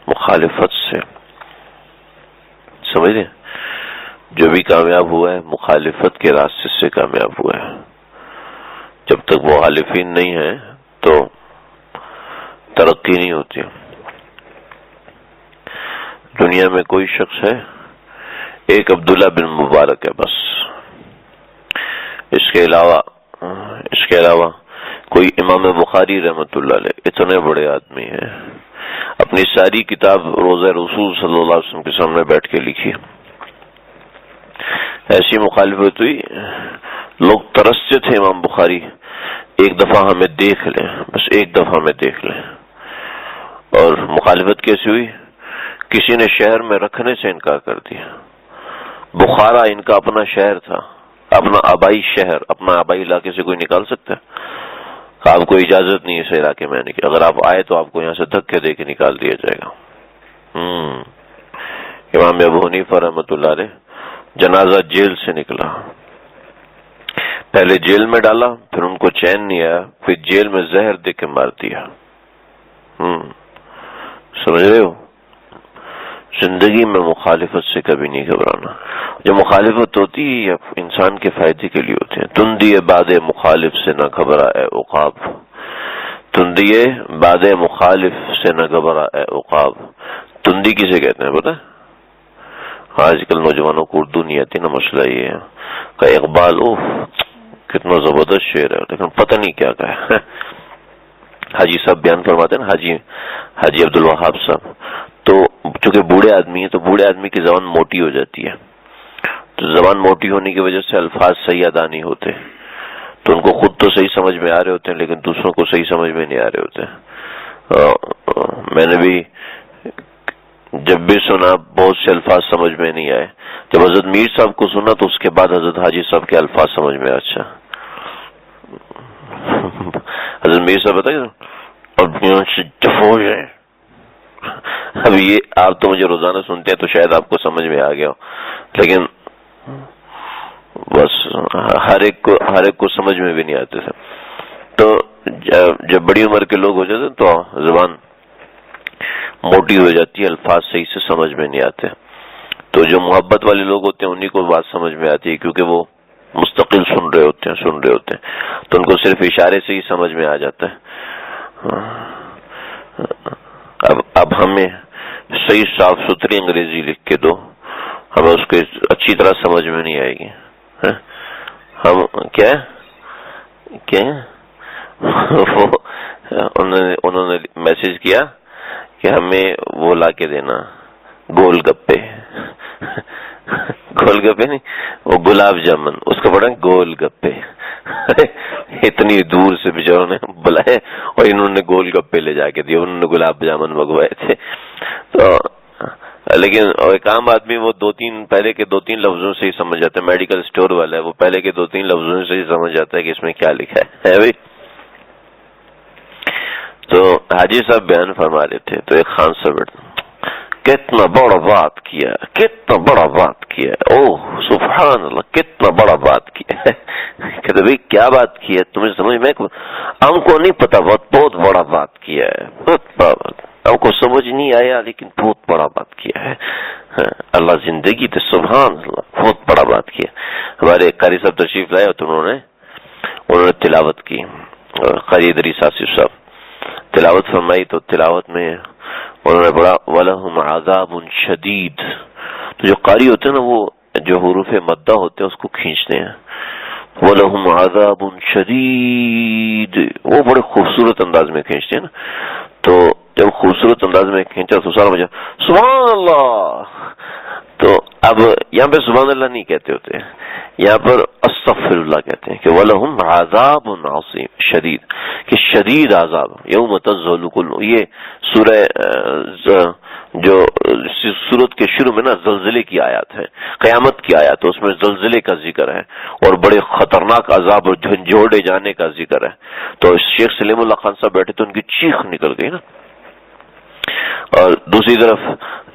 مخالفت سے. سمجھ لیں، جو بھی کامیاب ہوا ہے مخالفت کے راستے سے کامیاب ہوا ہے. جب تک مخالفین نہیں ہیں تو ترقی نہیں ہوتی. دنیا میں کوئی شخص ہے، ایک عبداللہ بن مبارک ہے بس. اس کے علاوہ کوئی امام بخاری رحمۃ اللہ علیہ، اتنے بڑے آدمی ہیں، اپنی ساری کتاب روضہ رسول صلی اللہ علیہ وسلم کے سامنے بیٹھ کے لکھی. ایسی مخالفت ہوئی، لوگ ترستے تھے امام بخاری ایک دفعہ ہمیں دیکھ لیں، بس ایک دفعہ ہمیں دیکھ لیں. اور مخالفت کیسی ہوئی؟ کسی نے شہر میں رکھنے سے انکار کر دیا. بخارا ان کا اپنا شہر تھا، اپنا آبائی شہر، اپنا آبائی علاقے سے کوئی نکال سکتا ہے؟ آپ کو اجازت نہیں اس علاقے میں آنے کی، اگر آپ آئے تو آپ کو یہاں سے دھکے دے کے نکال دیا جائے گا. امام ابو حنیفہ رحمۃ اللہ علیہ جنازہ جیل سے نکلا، پہلے جیل میں ڈالا، پھر ان کو چین نہیں آیا، پھر جیل میں زہر دے کے مار دیا. سمجھ رہے ہو؟ زندگی میں مخالفت سے کبھی نہیں گھبرانا. جو مخالفت ہوتی ہے انسان کے فائدے کے لیے ہوتے ہیں. تندی باد مخالف سے نہ گھبرا اے عقاب، تندی باد مخالف سے نہ گھبرا اے عقاب. تندی کسے کہتے ہیں پتہ ہے؟ آج کل نوجوانوں کو اردو نہیں آتی نا، مسئلہ یہ ہے کہ اقبال کتنا زبردست شعر ہے لیکن پتہ نہیں کیا کہا ہے. حاجی صاحب بیان فرماتے ہیں نا، حاجی عبدالوہاب صاحب، تو چونکہ بوڑھے آدمی ہیں تو بوڑھے آدمی کی زبان موٹی ہو جاتی ہے، تو زبان موٹی ہونے کی وجہ سے الفاظ صحیح ادا نہیں ہوتے، تو ان کو خود تو صحیح سمجھ میں آ رہے ہوتے ہیں لیکن دوسروں کو صحیح سمجھ میں نہیں آ رہے ہوتے. میں نے بھی جب بھی سنا بہت سے الفاظ سمجھ میں نہیں آئے. جب حضرت میر صاحب کو سنا تو اس کے بعد حضرت حاجی صاحب کے الفاظ سمجھ میں. اچھا حضرت میر صاحب بتائیے ہے. اب یہ آپ تو مجھے روزانہ سنتے ہیں تو شاید آپ کو سمجھ میں آ گیا ہو، لیکن بس ہر ایک کو سمجھ میں بھی نہیں آتے تھے. تو جب بڑی عمر کے لوگ ہو جاتے تو زبان موٹی ہو جاتی ہے، الفاظ صحیح سے سمجھ میں نہیں آتے. تو جو محبت والے لوگ ہوتے ہیں انہی کو بات سمجھ میں آتی ہے، کیونکہ وہ مستقل سن رہے ہوتے ہیں تو ان کو صرف اشارے سے ہی سمجھ میں آ جاتا ہے. اب ہمیں صحیح صاف ستھری انگریزی لکھ کے دو، ہمیں اس کو اچھی طرح سمجھ میں نہیں آئے گی. ہم کیا انہوں نے میسج کیا کہ ہمیں وہ لا کے دینا گول گپے نہیں، وہ گلاب جامن، اس کو پڑھا گول گپے. اتنی دور سے بیچاروں نے بلائے اور انہوں نے گول گپے لے جا کے دیے، انہوں نے گلاب جامن منگوائے تھے. تو لیکن ایک عام آدمی وہ پہلے کے دو تین لفظوں سے ہی سمجھ جاتا ہے. میڈیکل اسٹور والا ہے وہ پہلے کے 2-3 لفظوں سے ہی سمجھ جاتا ہے کہ اس میں کیا لکھا ہے بھائی. تو حاجی صاحب بیان فرما رہے تھے تو ایک خان صاحب کتنا بڑا بات کیا، اوہ سبحان اللہ، کتنا بڑا بات کیا. کہتے بھائی کیا بات کی ہے تمہیں سمجھ میں؟ ہم کو نہیں پتا، بہت بڑا بات کیا ہے، بہت بڑا بات، ہم کو سمجھ نہیں آیا لیکن بہت بڑا بات کیا ہے. اللہ زندگی تے سبحان اللہ، بہت بڑا بات کیا. ہمارے قاری صاحب تشریف لائے تو انہوں نے تلاوت کی، قاری ادریس آصف صاحب تلاوت فرمائی. تو تلاوت میں انہوں نے پڑھا وَلَهُمْ عَذَابٌ شَدِيدٌ. تو جو قاری ہوتے ہیں نا وہ جو حروف مدہ ہوتے ہیں اس کو کھینچتے ہیں، وَلَهُمْ عَذَابٌ شَدِيدٌ، وہ بڑے خوبصورت انداز میں کھینچتے ہیں نا. تو جب خوبصورت انداز میں کھینچا تو سارا مجھے سبحان اللہ. تو اب یہاں پہ سبحان اللہ نہیں کہتے ہوتے، یہاں پر استغفر اللہ کہتے ہیں کہ وَلَهُمْ عَذَابٌ عَظِيمٌ شدید، کہ شدید عذاب یوم تزول کل. یہ سورہ جو سورت کے شروع میں نا زلزلے کی آیات ہے، قیامت کی آیات، اس میں زلزلے کا ذکر ہے اور بڑے خطرناک عذاب اور جھنجھوڑے جانے کا ذکر ہے. تو شیخ سلیم اللہ خان صاحب بیٹھے تو ان کی چیخ نکل گئی نا. اور دوسری طرف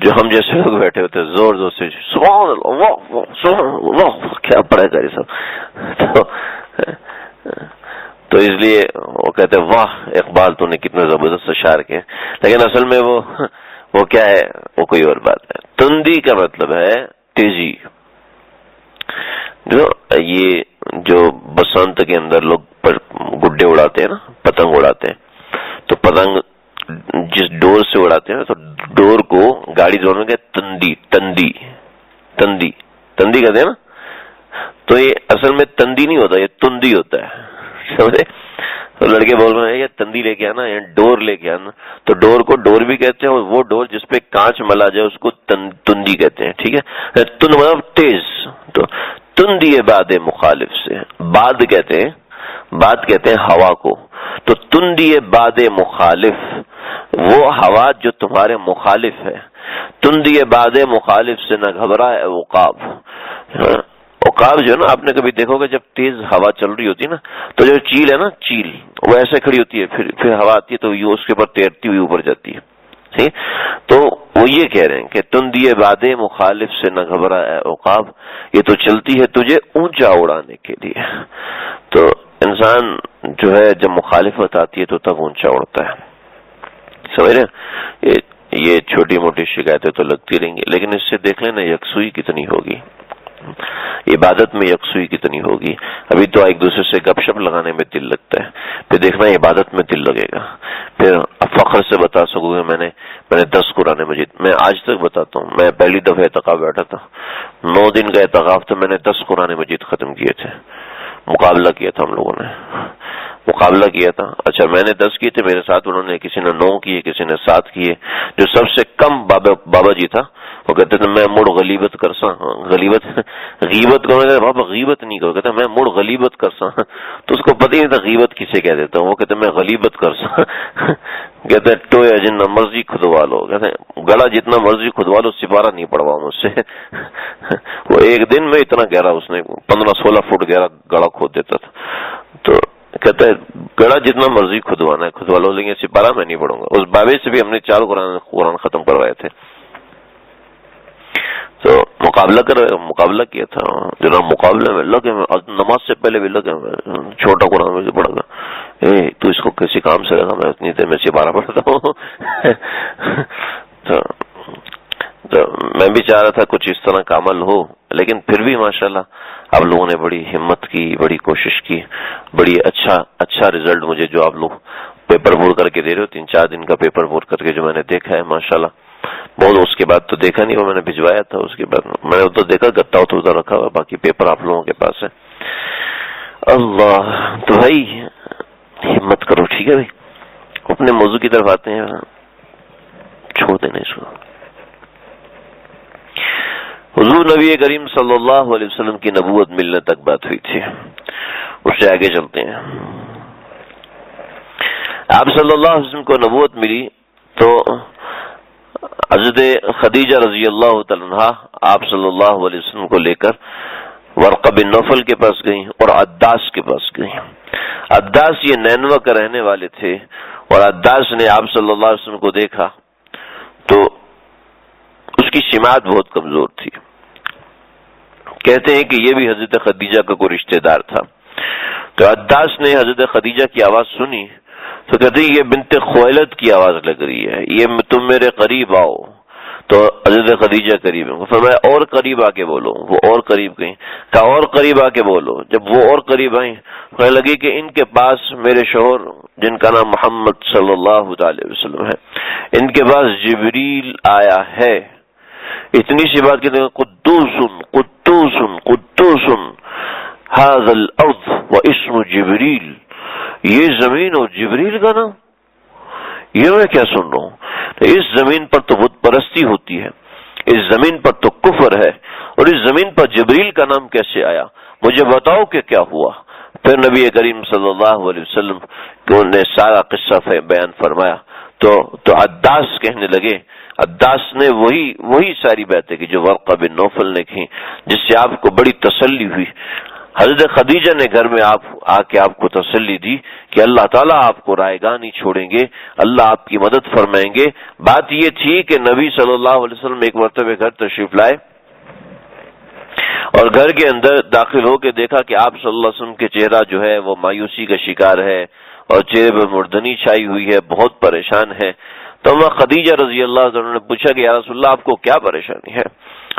جو ہم جیسے لوگ بیٹھے ہوتے زور سے سبحان اللہ سبحان اللہ، کیا پڑھے قاری صاحب. تو اس لیے وہ کہتے ہیں واہ اقبال تو نے کتنے زبردست اشعار کیے، لیکن اصل میں وہ کیا ہے؟ وہ کوئی اور بات ہے. تندی کا مطلب ہے تیزی. جو بسنت کے اندر لوگ گڈے اڑاتے ہیں نا، پتنگ اڑاتے ہیں، تو پتنگ جس ڈور سے اڑاتے ہیں تو ڈور کو گاڑی دوڑنے کے تندی کہتے ہیں نا. تو یہ اصل میں تندی نہیں ہوتا، یہ تندی ہوتا ہے، سمجھے؟ تو لڑکے بول رہے ہیں یا تندی لے کے آنا یا ڈور لے کے آنا. تو ڈور کو ڈور بھی کہتے ہیں، اور وہ ڈور جس پہ کانچ ملا جائے اس کو تندی کہتے ہیں. ٹھیک ہے، تند مطلب تیز. تو تندی باد مخالف سے باد کہتے ہیں ہوا کو. تو تندی باد مخالف وہ ہوا جو تمہارے مخالف ہے. تندی باد مخالف سے نہ گھبرائے عقاب. عقاب جو ہے نا، آپ نے کبھی دیکھو گے جب تیز ہوا چل رہی ہوتی ہے نا، تو جو چیل ہے نا، چیل وہ ایسے کھڑی ہوتی ہے، پھر ہوا آتی ہے تو یہ اس کے اوپر تیرتی ہوئی اوپر جاتی ہے. تو وہ یہ کہہ رہے ہیں کہ تندی باد مخالف سے نہ گھبرائے عقاب، یہ تو چلتی ہے تجھے اونچا اڑانے کے لیے. تو انسان جو ہے جب مخالفت آتی ہے تو تب اونچا اڑتا ہے. سمجھ رہے؟ یہ چھوٹی موٹی شکایتیں تو لگتی رہیں گی، لیکن اس سے دیکھ لینا یکسوئی کتنی ہوگی، عبادت میں یکسوئی کتنی ہوگی. ابھی تو ایک دوسرے سے گپ شپ لگانے میں دل لگتا ہے، پھر دیکھنا عبادت میں دل لگے گا. پھر فخر سے بتا سکوں گے میں نے 10 قرآن مجید. میں آج تک بتاتا ہوں، میں پہلی دفعہ اعتکاف بیٹھا تھا، 9 دن کا اعتکاف تھا، میں نے 10 قرآن مجید ختم کیے تھے. مقابلہ کیا تھا ہم لوگوں نے، مقابلہ کیا تھا. اچھا میں نے 10 کیے تھے، میرے ساتھ انہوں نے کسی نے 9 کیے، کسی نے 7 کیے. جو سب سے کم بابا جی تھا وہ کہتے تھے میں مڑ غلیبت کرسا. غیبت کو بابا غیبت نہیں کرو، کہتا میں مڑ غلیبت کرسا. تو اس کو پتہ ہی نہیں تھا غیبت کسے کہہ دیتا ہوں. وہ کہتے میں غلیبت کرسا. کہتے ٹویا جتنا مرضی کھدوا لو، کہتے گلا جتنا مرضی کھدوا لو، سپارہ نہیں پڑوا مجھ سے. وہ ایک دن میں اتنا گہرا اس نے 15-16 فٹ گہرا گڑا کھود دیتا تھا. تو کہتا ہے گڑا جتنا مرضی کھدوانا ہے کھدوا لو، لیکن سپارہ میں نہیں پڑھوں گا. اس بابے سے بھی ہم نے 4 قرآن ختم کروائے تھے. تو مقابلہ کیا تھا. جناب مقابلے میں لگے، نماز سے پہلے بھی لگے، چھوٹا قرآن میں پڑھا گا. تو اس کو کسی کام سے لگا، میں اتنی دیر میں سپارہ پڑھتا ہوں. تو میں بھی چاہ رہا تھا کچھ اس طرح کا عمل ہو، لیکن پھر بھی ماشاءاللہ آپ لوگوں نے بڑی ہمت کی، بڑی کوشش کی، بڑی اچھا رزلٹ مجھے جو آپ لوگ پیپر پور کر کے دے رہے ہو، 3-4 دن کا پیپر پور کر کے جو میں نے دیکھا ہے ماشاءاللہ بہت. اس کے بعد تو دیکھا نہیں، وہ میں نے بھجوایا تھا. اس کے بعد میں نے تو دیکھا گتا ادھر رکھا ہوا، باقی پیپر آپ لوگوں کے پاس ہے. اللہ. تو بھائی ہمت کرو، ٹھیک ہے بھائی. اپنے موضوع کی طرف آتے ہیں، چھوڑ دینا اس کو. حضور نبی کریم صلی اللہ علیہ وسلم کی نبوت ملنے تک بات ہوئی تھی، اس سے آگے چلتے ہیں. آپ صلی اللہ علیہ وسلم کو نبوت ملی تو حضرت خدیجہ رضی اللہ تعالی عنہا آپ صلی اللہ علیہ وسلم کو لے کر ورقہ بن نوفل کے پاس گئیں اور عداس کے پاس گئیں. عداس یہ نینوا کا رہنے والے تھے، اور عداس نے آپ صلی اللہ علیہ وسلم کو دیکھا تو اس کی سماعت بہت کمزور تھی. کہتے ہیں کہ یہ بھی حضرت خدیجہ کا کوئی رشتہ دار تھا. تو عداس نے حضرت خدیجہ کی آواز سنی تو کہتے ہیں یہ بنت خویلد کی آواز لگ رہی ہے، یہ تم میرے قریب آؤ. تو حضرت خدیجہ قریب ہیں، فرمایا اور قریب آ کے بولو. وہ اور قریب گئیں، کہا اور قریب آ کے بولو. جب وہ اور قریب آئیں کہنے لگی کہ ان کے پاس میرے شوہر جن کا نام محمد صلی اللہ علیہ وسلم ہے، ان کے پاس جبریل آیا ہے. اتنی سی بات کہتے ہیں قدوس قدوس قدوس ھذا الارض واسم جبریل. یہ زمین اور جبریل کا نام، یہ میں کیا سن رہا ہوں. اس زمین پر تو بت پرستی ہوتی ہے، اس زمین پر تو کفر ہے، اور اس زمین پر جبریل کا نام کیسے آیا؟ مجھے بتاؤ کہ کیا ہوا. پھر نبی کریم صلی اللہ علیہ وسلم نے سارا قصہ بیان فرمایا. تو عداس کہنے لگے، عداس نے وہی ساری باتیں کی جو ورقہ بن نوفل نے کی، جس سے آپ کو بڑی تسلی ہوئی. حضرت خدیجہ نے گھر میں آ کے آپ کو تسلی دی کہ اللہ تعالیٰ آپ کو رائے گاہ نہیں چھوڑیں گے، اللہ آپ کی مدد فرمائیں گے. بات یہ تھی کہ نبی صلی اللہ علیہ وسلم ایک مرتبہ گھر تشریف لائے اور گھر کے اندر داخل ہو کے دیکھا کہ آپ صلی اللہ علیہ وسلم کے چہرہ جو ہے وہ مایوسی کا شکار ہے اور چہرے پر مردنی چھائی ہوئی ہے، بہت پریشان ہے. تو اما خدیجہ رضی اللہ عنہ نے پوچھا کہ یا رسول اللہ آپ کو کیا پریشانی ہے؟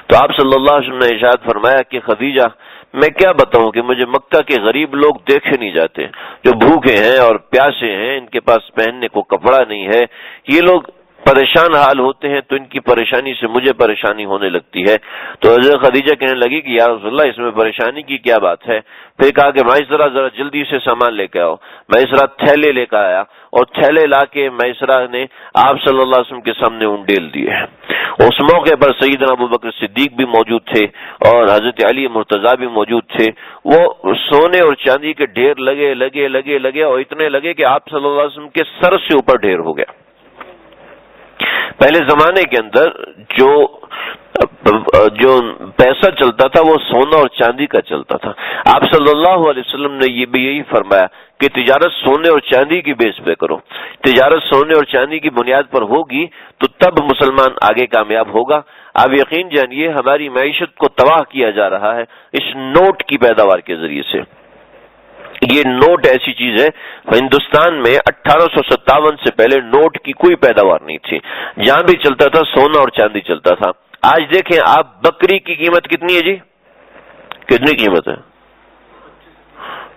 تو آپ صلی اللہ علیہ وسلم نے ارشاد فرمایا کہ خدیجہ میں کیا بتاؤں کہ مجھے مکہ کے غریب لوگ دیکھے نہیں جاتے، جو بھوکے ہیں اور پیاسے ہیں، ان کے پاس پہننے کو کپڑا نہیں ہے، یہ لوگ پریشان حال ہوتے ہیں، تو ان کی پریشانی سے مجھے پریشانی ہونے لگتی ہے۔ تو حضرت خدیجہ کہنے لگی کہ یا رسول اللہ اس میں پریشانی کی کیا بات ہے؟ پھر کہا کہ میسرہ ذرا جلدی سے سامان لے کے آؤ۔ میسرہ تھیلے لے کر آیا اور تھیلے لا کے میسرہ نے آپ صلی اللہ علیہ وسلم کے سامنے انڈیل دیے۔ اس موقع پر سیدنا ابوبکر صدیق بھی موجود تھے اور حضرت علی مرتضیٰ بھی موجود تھے۔ وہ سونے اور چاندی کے ڈھیر لگے اور اتنے لگے کہ آپ صلی اللہ علیہ وسلم کے سر سے اوپر ڈھیر ہو گیا۔ پہلے زمانے کے اندر جو پیسہ چلتا تھا وہ سونا اور چاندی کا چلتا تھا۔ آپ صلی اللہ علیہ وسلم نے یہ بھی یہی فرمایا کہ تجارت سونے اور چاندی کی بیس پہ کرو، تجارت سونے اور چاندی کی بنیاد پر ہوگی تو تب مسلمان آگے کامیاب ہوگا۔ آپ یقین جانیے ہماری معیشت کو تباہ کیا جا رہا ہے اس نوٹ کی پیداوار کے ذریعے سے۔ یہ نوٹ ایسی چیز ہے، ہندوستان میں 1857 سے پہلے نوٹ کی کوئی پیداوار نہیں تھی، جہاں بھی چلتا تھا سونا اور چاندی چلتا تھا۔ آج دیکھیں آپ بکری کی قیمت کتنی ہے جی؟ کتنی قیمت ہے؟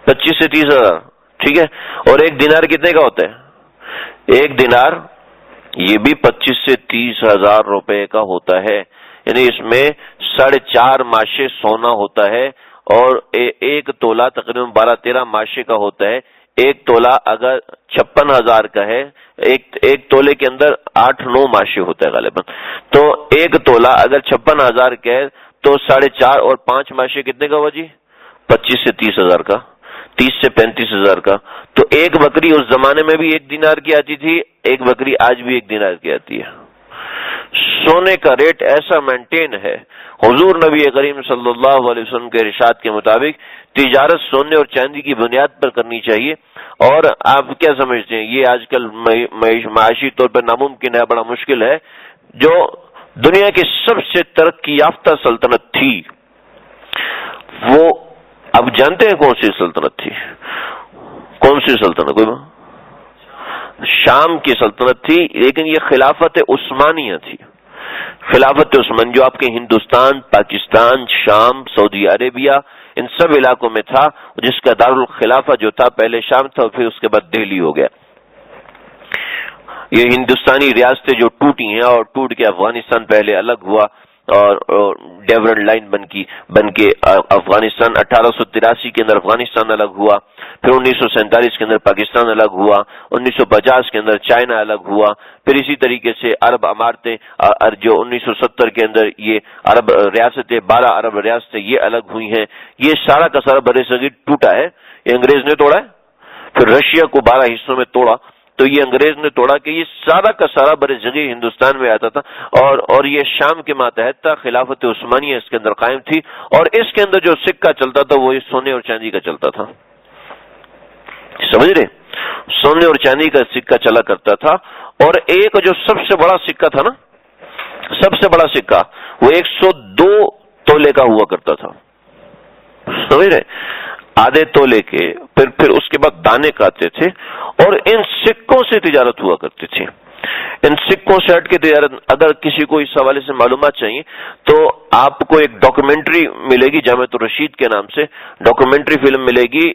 25 سے 30 ہزار، ٹھیک ہے۔ اور ایک دینار کتنے کا ہوتا ہے؟ ایک دینار یہ بھی 25 سے 30 ہزار روپے کا ہوتا ہے، یعنی اس میں 4.5 ماشے سونا ہوتا ہے اور ایک تولہ تقریباً 12-13 ماشے کا ہوتا ہے۔ ایک تولہ اگر 56,000 کا ہے، ایک تولے کے اندر 8-9 ماشے ہوتا ہے غالباً، تو ایک تولہ اگر 56,000 کا ہے تو 4.5 اور 5 ماشے کتنے کا ہوا جی؟ 25 سے 30 ہزار کا، 30 سے 35 ہزار کا۔ تو ایک بکری اس زمانے میں بھی 1 دینار کی آتی تھی، ایک بکری آج بھی 1 دینار کی آتی ہے۔ سونے کا ریٹ ایسا مینٹین ہے، حضور نبی کریم صلی اللہ علیہ وسلم کے ارشاد کے مطابق تجارت سونے اور چاندی کی بنیاد پر کرنی چاہیے۔ اور آپ کیا سمجھتے ہیں یہ آج کل معاشی طور پر ناممکن ہے، بڑا مشکل ہے۔ جو دنیا کی سب سے ترقی یافتہ سلطنت تھی وہ اب جانتے ہیں کون سی سلطنت تھی؟ کون سی سلطنت؟ کوئی شام کی سلطنت تھی، لیکن یہ خلافت عثمانیہ تھی۔ خلافت عثمان جو آپ کے ہندوستان، پاکستان، شام، سعودی عربیہ ان سب علاقوں میں تھا، جس کا دارالخلافہ جو تھا پہلے شام تھا، پھر اس کے بعد دہلی ہو گیا۔ یہ ہندوستانی ریاستیں جو ٹوٹی ہیں اور ٹوٹ کے افغانستان پہلے الگ ہوا اور ڈیورنٹ لائن بن کے افغانستان 1883 کے اندر افغانستان الگ ہوا، پھر 1947 کے اندر پاکستان الگ ہوا، 1950 کے اندر چائنا الگ ہوا، پھر اسی طریقے سے عرب امارتیں جو 1970 کے اندر یہ عرب ریاستیں 12 عرب ریاستیں یہ الگ ہوئی ہیں۔ یہ سارا کا سارا بر صغیر ٹوٹا ہے، یہ انگریز نے توڑا ہے۔ پھر رشیا کو 12 حصوں میں توڑا تو یہ انگریز نے توڑا کہ یہ سارا کا سارا بر صغیر ہندوستان میں آتا تھا اور یہ شام کے ماتحت تھا۔ خلافت عثمانیہ اس کے اندر قائم تھی اور اس کے اندر جو سکہ چلتا تھا وہ سونے اور چاندی کا چلتا تھا، سمجھ رہے؟ سونے اور چاندی کا سکہ چلا کرتا تھا۔ اور ایک جو سب سے بڑا سکہ تھا نا، سب سے بڑا سکہ وہ 102 تولے کا ہوا کرتا تھا، سمجھ رہے؟ آدھے تولے کے، پھر اس کے بعد دانے کاتے تھے اور ان سکوں سے تجارت ہوا کرتی تھی۔ ان سکوں سے ہٹ کے تجارت، اگر کسی کو اس حوالے سے معلومات چاہیے تو آپ کو ایک ڈاکومنٹری ملے گی جامعۃ الرشید کے نام سے، ڈاکومنٹری فلم ملے گی۔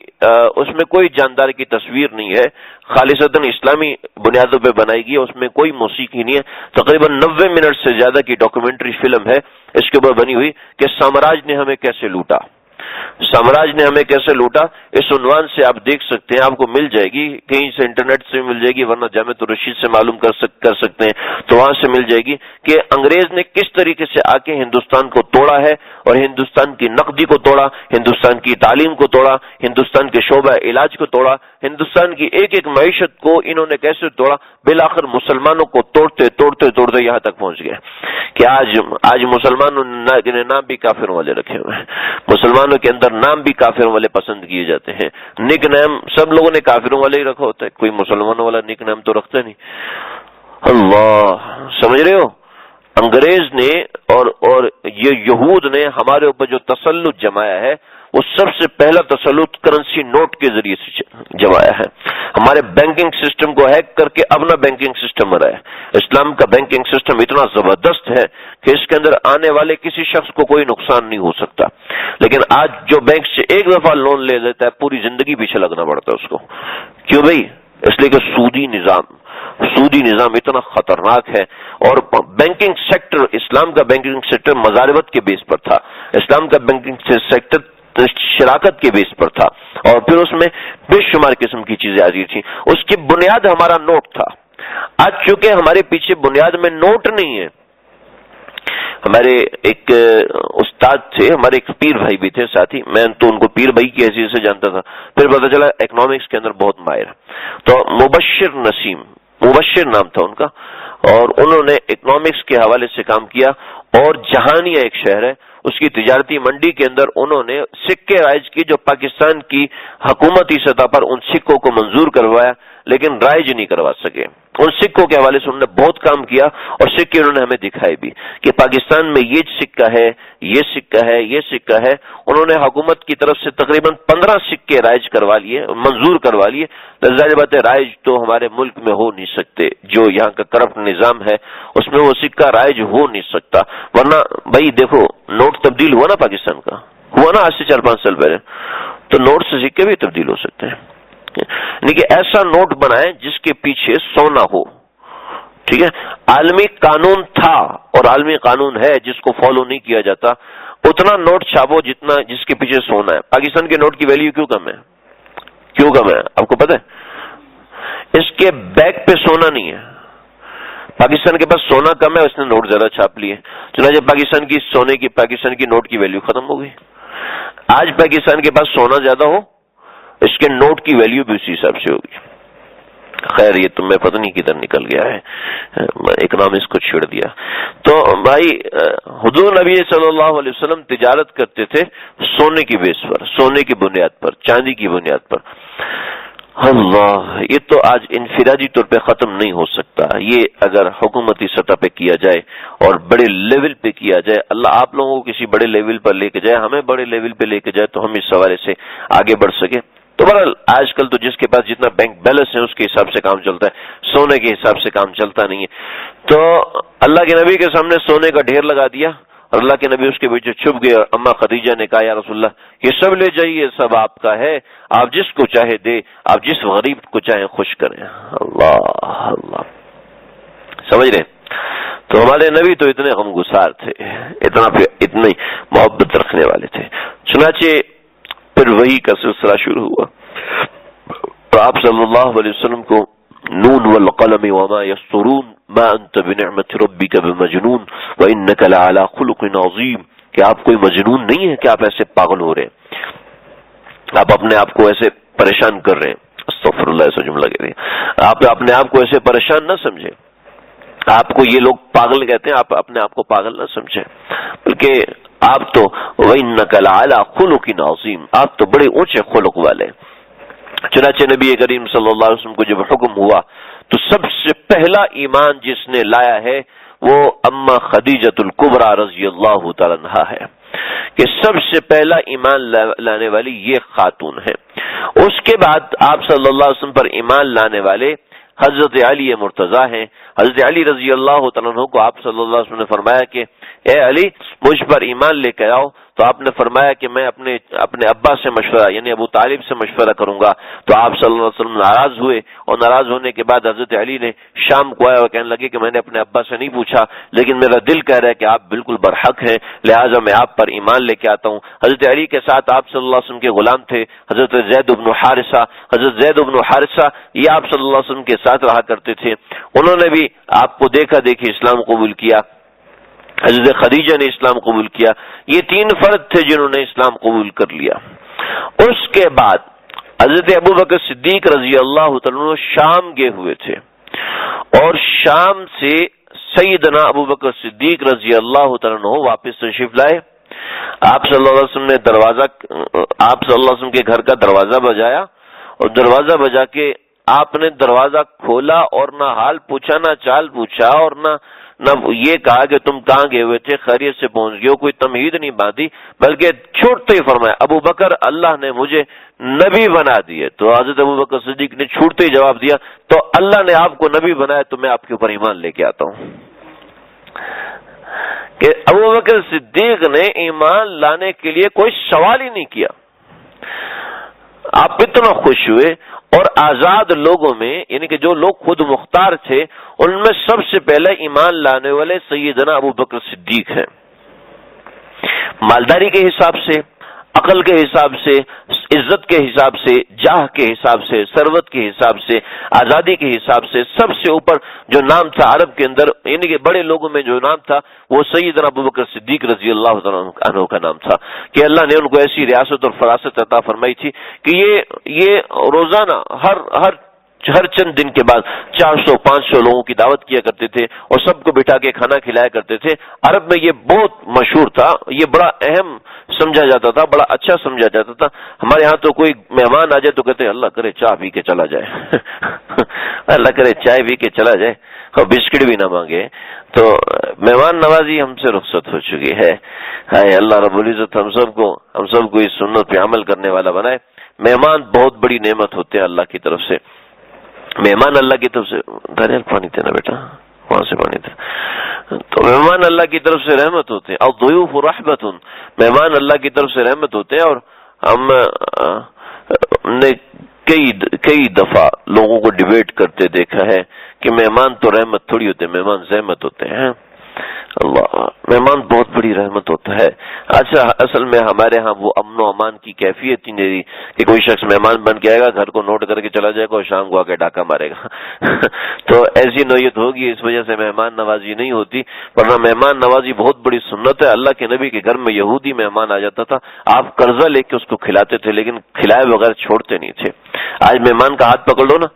اس میں کوئی جاندار کی تصویر نہیں ہے، خالصتاً اسلامی بنیادوں پہ بنائی گئی، اس میں کوئی موسیقی نہیں ہے۔ تقریباً 90 منٹ سے زیادہ کی ڈاکومنٹری فلم ہے اس کے اوپر بنی ہوئی کہ سامراج نے ہمیں کیسے لوٹا، سامراج نے ہمیں کیسے لوٹا۔ اس عنوان سے آپ دیکھ سکتے ہیں، آپ کو مل جائے گی، کہیں سے انٹرنیٹ سے مل جائے گی، ورنہ جامعۃ الرشید سے معلوم کر سکتے ہیں تو وہاں سے مل جائے گی کہ انگریز نے کس طریقے سے آ کے ہندوستان کو توڑا ہے اور ہندوستان کی نقدی کو توڑا، ہندوستان کی تعلیم کو توڑا، ہندوستان کے شعبہ علاج کو توڑا، ہندوستان کی ایک ایک معیشت کو انہوں نے کیسے توڑا۔ بالآخر مسلمانوں کو توڑتے توڑتے توڑتے یہاں تک پہنچ گئے کہ آج مسلمانوں نے نام بھی کافروں والے رکھے ہوئے ہیں، مسلمانوں کے اندر نام بھی کافروں والے پسند کیے جاتے ہیں۔ نک نیم سب لوگوں نے کافروں والے ہی رکھا ہوتا ہے، کوئی مسلمانوں والا نک نیم تو رکھتا نہیں۔ اللہ، سمجھ رہے ہو؟ انگریز نے اور یہ یہود نے ہمارے اوپر جو تسلط جمایا ہے وہ سب سے پہلا تسلط کرنسی نوٹ کے ذریعے سے جمایا ہے. ہمارے بینکنگ سسٹم کو ہیک کر کے اپنا بینکنگ سسٹم بنایا ہے. اسلام کا بینکنگ سسٹم اتنا زبردست ہے کہ اس کے اندر آنے والے کسی شخص کو کوئی نقصان نہیں ہو سکتا. لیکن آج جو بینک سے ایک دفعہ لون لے لیتا ہے پوری زندگی پیچھے لگنا پڑتا ہے اس کو. کیوں بھائی؟ اس لیے کہ سودی نظام اتنا خطرناک ہے. اور بینکنگ سیکٹر، اسلام کا بینکنگ سیکٹر مزاربت کے بیس پر تھا. اسلام کا بینکنگ سیکٹر شراکت کے بیس پر تھا، اور پھر اس میں بے شمار قسم کی چیزیں آتی تھیں. اس کی بنیاد ہمارا نوٹ تھا. آج چونکہ ہمارے پیچھے بنیاد میں نوٹ نہیں ہے. ہمارے ایک استاد تھے، ہمارے ایک پیر بھائی بھی تھے ساتھی، میں تو ان کو پیر بھائی کی حیثیت سے جانتا تھا، پھر پتا چلا اکنامکس کے اندر بہت ماہر. تو مبشر نام تھا ان کا، اور انہوں نے اکنامکس کے حوالے سے کام کیا. اور جہانیہ ایک شہر ہے، اس کی تجارتی منڈی کے اندر انہوں نے سکے رائج کی، جو پاکستان کی حکومتی سطح پر ان سکوں کو منظور کروایا لیکن رائج نہیں کروا سکے. ان سکوں کے حوالے سے انہوں نے بہت کام کیا، اور سکے انہوں نے ہمیں دکھائے بھی کہ پاکستان میں یہ سکہ ہے، یہ سکہ ہے، یہ سکہ ہے. انہوں نے حکومت کی طرف سے تقریباً 15 سکے رائج کروا لیے، منظور کروا لیے. ظاہر بات ہے رائج تو ہمارے ملک میں ہو نہیں سکتے، جو یہاں کا کرپٹ نظام ہے اس میں وہ سکہ رائج ہو نہیں سکتا. ورنہ بھائی دیکھو، نوٹ تبدیل ہوا نا پاکستان کا، ہوا نا آج سے 4-5 سال پہلے، تو نوٹ سے سکے بھی تبدیل ہو سکتے ہیں. یعنی کہ ایسا نوٹ بنائیں جس کے پیچھے سونا ہو. ٹھیک ہے، عالمی قانون تھا اور عالمی قانون ہے جس کو فالو نہیں کیا جاتا. اتنا نوٹ چھاپو جتنا جس کے پیچھے سونا ہے. پاکستان کے نوٹ کی ویلیو کیوں کم ہے آپ کو پتہ ہے؟ اس کے بیک پہ سونا نہیں ہے. پاکستان کے پاس سونا کم ہے، اس نے نوٹ زیادہ چھاپ لیے، چنانچہ پاکستان کی نوٹ کی ویلیو ختم ہو گئی. آج پاکستان کے پاس سونا زیادہ ہو، اس کے نوٹ کی ویلیو بھی اسی حساب سے ہوگی. خیر یہ تمہیں پتہ نہیں کدھر نکل گیا ہے، اکنامکس کو چھیڑ دیا. تو بھائی حضور نبی صلی اللہ علیہ وسلم تجارت کرتے تھے سونے کی بیس پر، سونے کی بنیاد پر، چاندی کی بنیاد پر. اللہ، یہ تو آج انفرادی طور پہ ختم نہیں ہو سکتا. یہ اگر حکومتی سطح پہ کیا جائے اور بڑے لیول پہ کیا جائے، اللہ آپ لوگوں کو کسی بڑے لیول پر لے کے جائے، ہمیں بڑے لیول پہ لے کے جائے تو ہم اس حوالے سے آگے بڑھ سکے. تو بہرحال آج کل تو جس کے پاس جتنا بینک بیلنس ہے اس کے حساب سے کام چلتا ہے، سونے کے حساب سے کام چلتا نہیں ہے. تو اللہ کے نبی کے سامنے سونے کا ڈھیر لگا دیا، اور اللہ کے نبی اس کے پیچھے چھپ گئے. اور اما خدیجہ نے کہا یا رسول اللہ یہ سب لے جائیے، سب آپ کا ہے، آپ جس کو چاہے دے، آپ جس غریب کو چاہے خوش کریں. اللہ سمجھ رہے؟ تو ہمارے نبی تو اتنے غمگسار تھے، اتنی محبت رکھنے والے تھے. چنانچہ پھر وہی کا سلسلہ شروع ہوا، اور آپ صلی اللہ علیہ وسلم کو نون والقلم وما یسطرون ما انت بنعمت ربک بمجنون وانک لعلی خلق عظیم، کہ آپ کوئی مجنون نہیں ہے کہ آپ ایسے پاگل ہو رہے ہیں، آپ اپنے آپ کو ایسے پریشان کر رہے ہیں. استغفر اللہ، ایسا جملہ کہہ رہے ہیں. آپ اپنے آپ کو ایسے پریشان نہ سمجھیں. آپ کو یہ لوگ پاگل کہتے ہیں، آپ اپنے آپ کو پاگل نہ سمجھیں، بلکہ آپ تو وَإِنَّكَ لَعَلَىٰ خُلُقٍ عَظِيمٍ، آپ تو بڑے اونچے خلق والے. چنانچہ نبی کریم صلی اللہ علیہ وسلم کو جب حکم ہوا تو سب سے پہلا ایمان جس نے لایا ہے وہ اما خدیجۃ الکبریٰ رضی اللہ تعالی عنہا ہے، کہ سب سے پہلا ایمان لانے والی یہ خاتون ہے. اس کے بعد آپ صلی اللہ علیہ وسلم پر ایمان لانے والے حضرت علی مرتضیٰ ہیں. حضرت علی رضی اللہ تعالیٰ عنہ کو آپ صلی اللہ علیہ وسلم نے فرمایا کہ اے علی مجھ پر ایمان لے کے آؤ، تو آپ نے فرمایا کہ میں اپنے ابا سے مشورہ یعنی ابو طالب سے مشورہ کروں گا. تو آپ صلی اللہ علیہ وسلم ناراض ہوئے، اور ناراض ہونے کے بعد حضرت علی نے شام کو آیا اور کہنے لگے کہ میں نے اپنے ابا سے نہیں پوچھا، لیکن میرا دل کہہ رہا ہے کہ آپ بالکل برحق ہیں، لہٰذا میں آپ پر ایمان لے کے آتا ہوں. حضرت علی کے ساتھ آپ صلی اللہ علیہ وسلم کے غلام تھے حضرت زید بن حارثہ. حضرت زید بن حارثہ یہ آپ صلی اللہ علیہ وسلم کے ساتھ رہا کرتے تھے، انہوں نے بھی آپ کو دیکھا دیکھی اسلام قبول کیا. حضرت خدیجہ نے اسلام قبول کیا. یہ 3 فرد تھے جنہوں نے اسلام قبول کر لیا. اس کے بعد حضرت ابوبکر صدیق رضی اللہ تعالیٰ شام گئے ہوئے تھے، اور شام سے سیدنا ابوبکر صدیق رضی اللہ تعالیٰ واپس تشریف لائے. آپ صلی اللہ علیہ وسلم نے آپ صلی اللہ علیہ وسلم کے گھر کا دروازہ بجایا، اور دروازہ بجا کے آپ نے دروازہ کھولا اور نہ حال پوچھا، نہ چال پوچھا، اور نہ یہ کہا کہ تم کہاں گئے ہوئے تھے، خیریت سے پہنچ گئے ہو، کوئی تمہید نہیں باندھی، بلکہ چھوٹتے ہی فرمایا ابو بکر اللہ نے مجھے نبی بنا دیے. تو حضرت ابو بکر صدیق نے چھوٹتے ہی جواب دیا تو اللہ نے آپ کو نبی بنایا تو میں آپ کے اوپر ایمان لے کے آتا ہوں. کہ ابو بکر صدیق نے ایمان لانے کے لیے کوئی سوال ہی نہیں کیا. آپ اتنا خوش ہوئے. اور آزاد لوگوں میں یعنی کہ جو لوگ خود مختار تھے ان میں سب سے پہلے ایمان لانے والے سیدنا ابو بکر صدیق ہیں. مالداری کے حساب سے، عقل کے حساب سے، عزت کے حساب سے، جاہ کے حساب سے، ثروت کے حساب سے، آزادی کے حساب سے سب سے اوپر جو نام تھا عرب کے اندر یعنی کہ بڑے لوگوں میں جو نام تھا وہ سیدنا ابو بکر صدیق رضی اللہ عنہ کا نام تھا. کہ اللہ نے ان کو ایسی ریاست اور فراست عطا فرمائی تھی کہ یہ روزانہ ہر چند دن کے بعد 400-500 لوگوں کی دعوت کیا کرتے تھے اور سب کو بٹھا کے کھانا کھلایا کرتے تھے. عرب میں یہ بہت مشہور تھا، یہ بڑا اہم سمجھا جاتا تھا، بڑا اچھا سمجھا جاتا تھا. ہمارے ہاں تو کوئی مہمان آ جائے تو کہتے اللہ کرے چائے پی کے چلا جائے اللہ کرے چائے پی کے چلا جائے اور بسکٹ بھی نہ مانگے. تو مہمان نوازی ہم سے رخصت ہو چکی ہے. اللہ رب العزت ہم سب کو اس سنت پہ عمل کرنے والا بنائے. مہمان بہت بڑی نعمت ہوتے ہیں اللہ کی طرف سے. مہمان اللہ کی طرف سے دریال پانی تھے نا بیٹا، وہاں سے پانی تھا. تو مہمان اللہ کی طرف سے رحمت ہوتے ہیں. اور ضیوف رحمت، مہمان اللہ کی طرف سے رحمت ہوتے ہیں. اور ہم نے کئی دفعہ لوگوں کو ڈیبیٹ کرتے دیکھا ہے کہ مہمان تو رحمت تھوڑی ہوتے، مہمان زحمت ہوتے ہیں. اللہ، مہمان بہت بڑی رحمت ہوتا ہے. اچھا اصل میں ہمارے ہاں وہ امن و امان کی کیفیت ہی نہیں کہ کوئی شخص مہمان بن کے آئے گا، گھر کو نوٹ کر کے چلا جائے گا اور شام کو آ کے ڈاکہ مارے گا تو ایسی نوعیت ہوگی، اس وجہ سے مہمان نوازی نہیں ہوتی. ورنہ مہمان نوازی بہت بڑی سنت ہے. اللہ کے نبی کے گھر میں یہودی مہمان آ جاتا تھا، آپ قرضہ لے کے اس کو کھلاتے تھے لیکن کھلائے بغیر چھوڑتے نہیں تھے. آج مہمان کا ہاتھ پکڑ لو نا،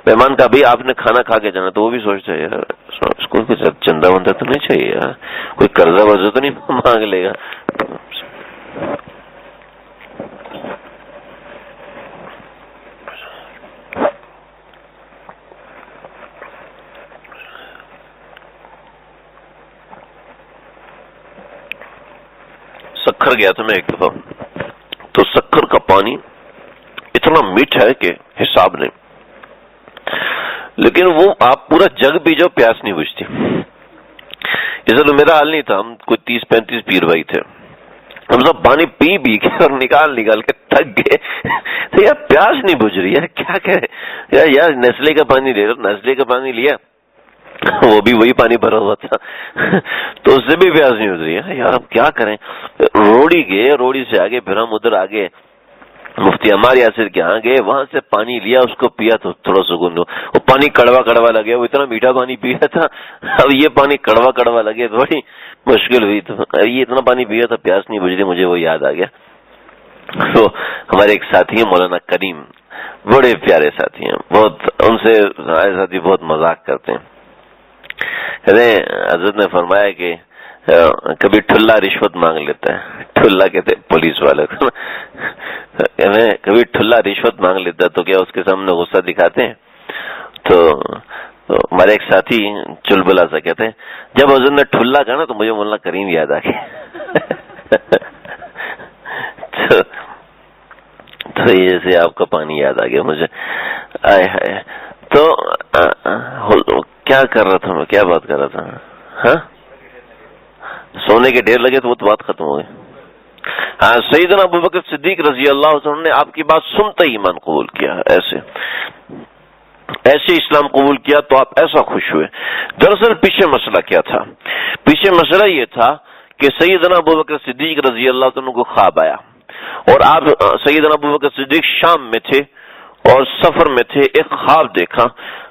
مہمان کا بھی آپ نے کھانا کھا کے جانا تو وہ بھی سوچتا ہے یار اس کو چندہ وندہ تو نہیں چاہیے یار، کوئی قرضہ ورضہ تو نہیں مانگ لے گا. سکھر گیا تھا میں ایک دفعہ، تو سکھر کا پانی اتنا میٹھا ہے کہ حساب نہیں، لیکن وہ آپ پورا جگ پی جاؤ پیاس نہیں بجھتی. اس لیے میرا حال نہیں تھا، ہم کوئی 30-35 پیر بھائی تھے، ہم سب پانی پی کے اور نکال کے تھک گئے تو یار پیاس نہیں بجھ رہی ہے، کیا کرے یار نیسلے کا پانی لے لو. نیسلے کا پانی لیا، وہ بھی وہی پانی بھرا ہوا تھا تو اس سے بھی پیاس نہیں بجھ رہی ہے. یار اب کیا کریں، روڑی گئے، روڑی سے آگے پھر ہم ادھر آگے مفتی عمار یاسر کے ہاں گئے، وہاں سے پانی لیا، اس کو پیا تو تھوڑا سکون ہو. وہ پانی کڑوا لگے، وہ اتنا میٹھا پانی پیا تھا، اب یہ پانی کڑوا لگے، بڑی مشکل ہوئی. تو یہ اتنا پانی پیا تھا پیاس نہیں بجھ رہی، مجھے وہ یاد آ گیا. تو ہمارے ایک ساتھی ہیں مولانا کریم، بڑے پیارے ساتھی ہیں، بہت ان سے ہمارے ساتھی بہت مذاق کرتے ہیں. حضرت نے فرمایا کہ کبھی ٹھلا رشوت مانگ لیتا ہے، ٹھلا کہتے پولیس والے کو، کبھی ٹھلا رشوت مانگ لیتا ہے تو کیا اس کے سامنے غصہ دکھاتے ہیں؟ تو ہمارے ایک ساتھی چلبلا سا کہتے ہیں جب حضرت نے ٹھلا کہا نا تو مجھے مولانا کریم یاد آ گیا تو جیسے آپ کا پانی یاد آ گیا مجھے. آئے ہائے. تو کیا کر رہا تھا میں، کیا بات کر رہا تھا؟ ہاں سونے کے ڈھیر لگے تو وہ تو بات ختم ہو گئی. ہاں سیدنا ابو بکر صدیق رضی اللہ عنہ نے آپ کی بات سنتے ہی ایمان قبول کیا، ایسے اسلام قبول کیا تو آپ ایسا خوش ہوئے. دراصل پیچھے مسئلہ کیا تھا؟ پیچھے مسئلہ یہ تھا کہ سیدنا ابو بکر صدیق رضی اللہ عنہ کو خواب آیا اور آپ سیدنا ابو بکر صدیق شام میں تھے اور سفر میں تھے. ایک خواب دیکھا.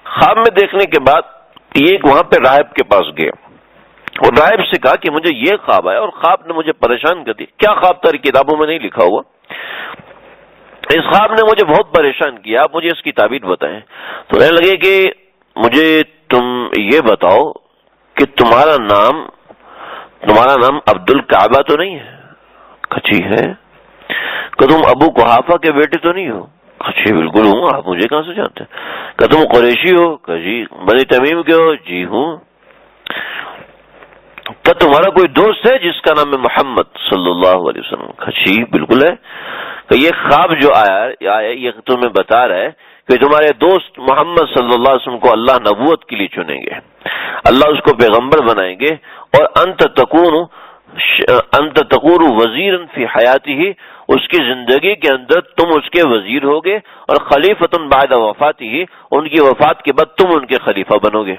خواب میں دیکھنے کے بعد ایک وہاں پہ راہب کے پاس گئے اور راہب سے کہا کہ مجھے یہ خواب آیا اور خواب نے مجھے پریشان کر دیا. کیا خواب تھا؟ کتابوں میں نہیں لکھا ہوا. اس خواب نے مجھے بہت پریشان کیا، آپ مجھے اس کی تعبیر بتائیں. تو کہنے لگے کہ مجھے تم یہ بتاؤ کہ تمہارا نام عبد الکعبہ تو نہیں ہے؟ کچی ہے. کہ تم ابو قحافہ کے بیٹے تو نہیں ہو؟ اچھی بالکل ہوں. آپ مجھے کہاں سے جانتے ہیں؟ کہ تم قریشی ہو؟ کہ جی. بنی تمیم کے ہو؟ جی ہوں. کیا تمہارا کوئی دوست ہے جس کا نام ہے محمد صلی اللہ علیہ وسلم؟ جی بالکل ہے. کہ یہ خواب جو آیا یہ تمہیں بتا رہا ہے کہ تمہارے دوست محمد صلی اللہ علیہ وسلم کو اللہ نبوت کے لیے چنیں گے، اللہ اس کو پیغمبر بنائیں گے، اور انت تکون وزیرا فی حیاتہ، اس کی زندگی کے اندر تم اس کے وزیر ہوگے، اور خلیفۃ بعد وفاتہ، ان کی وفات کے بعد تم ان کے خلیفہ بنو گے.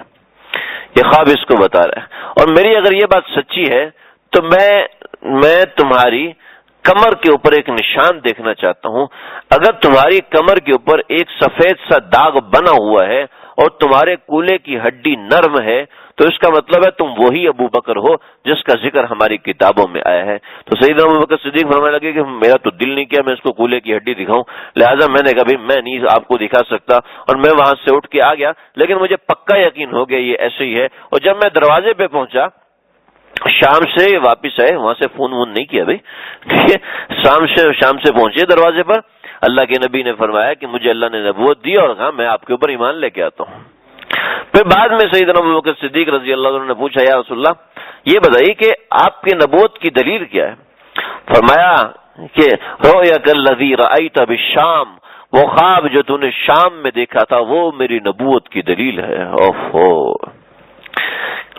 یہ خواب اس کو بتا رہا ہے. اور میری اگر یہ بات سچی ہے تو میں تمہاری کمر کے اوپر ایک نشان دیکھنا چاہتا ہوں. اگر تمہاری کمر کے اوپر ایک سفید سا داغ بنا ہوا ہے اور تمہارے کولے کی ہڈی نرم ہے تو اس کا مطلب ہے تم وہی ابو بکر ہو جس کا ذکر ہماری کتابوں میں آیا ہے. تو سیدنا ابو بکر صدیق فرمانے لگے کہ میرا تو دل نہیں کیا میں اس کو کولے کی ہڈی دکھاؤں، لہٰذا میں نے کہا میں نہیں آپ کو دکھا سکتا، اور میں وہاں سے اٹھ کے آ گیا. لیکن مجھے پکا یقین ہو گیا یہ ایسے ہی ہے. اور جب میں دروازے پہ پہنچا، شام سے واپس آئے، وہاں سے فون نہیں کیا بھائی، ٹھیک ہے، شام سے پہنچے دروازے پر، اللہ کے نبی نے فرمایا کہ مجھے اللہ نے نبوت دی اور کہا میں آپ کے اوپر ایمان لے کے آتا ہوں. پھر بعد میں سیدنا ابو بکر صدیق رضی اللہ عنہ نے پوچھا یا رسول اللہ یہ بتائیے کہ آپ کی نبوت کی دلیل کیا ہے؟ فرمایا کہ رؤیاک الذی رأیت بالشام، وہ خواب جو تو نے شام میں دیکھا تھا وہ میری نبوت کی دلیل ہے. اوہو.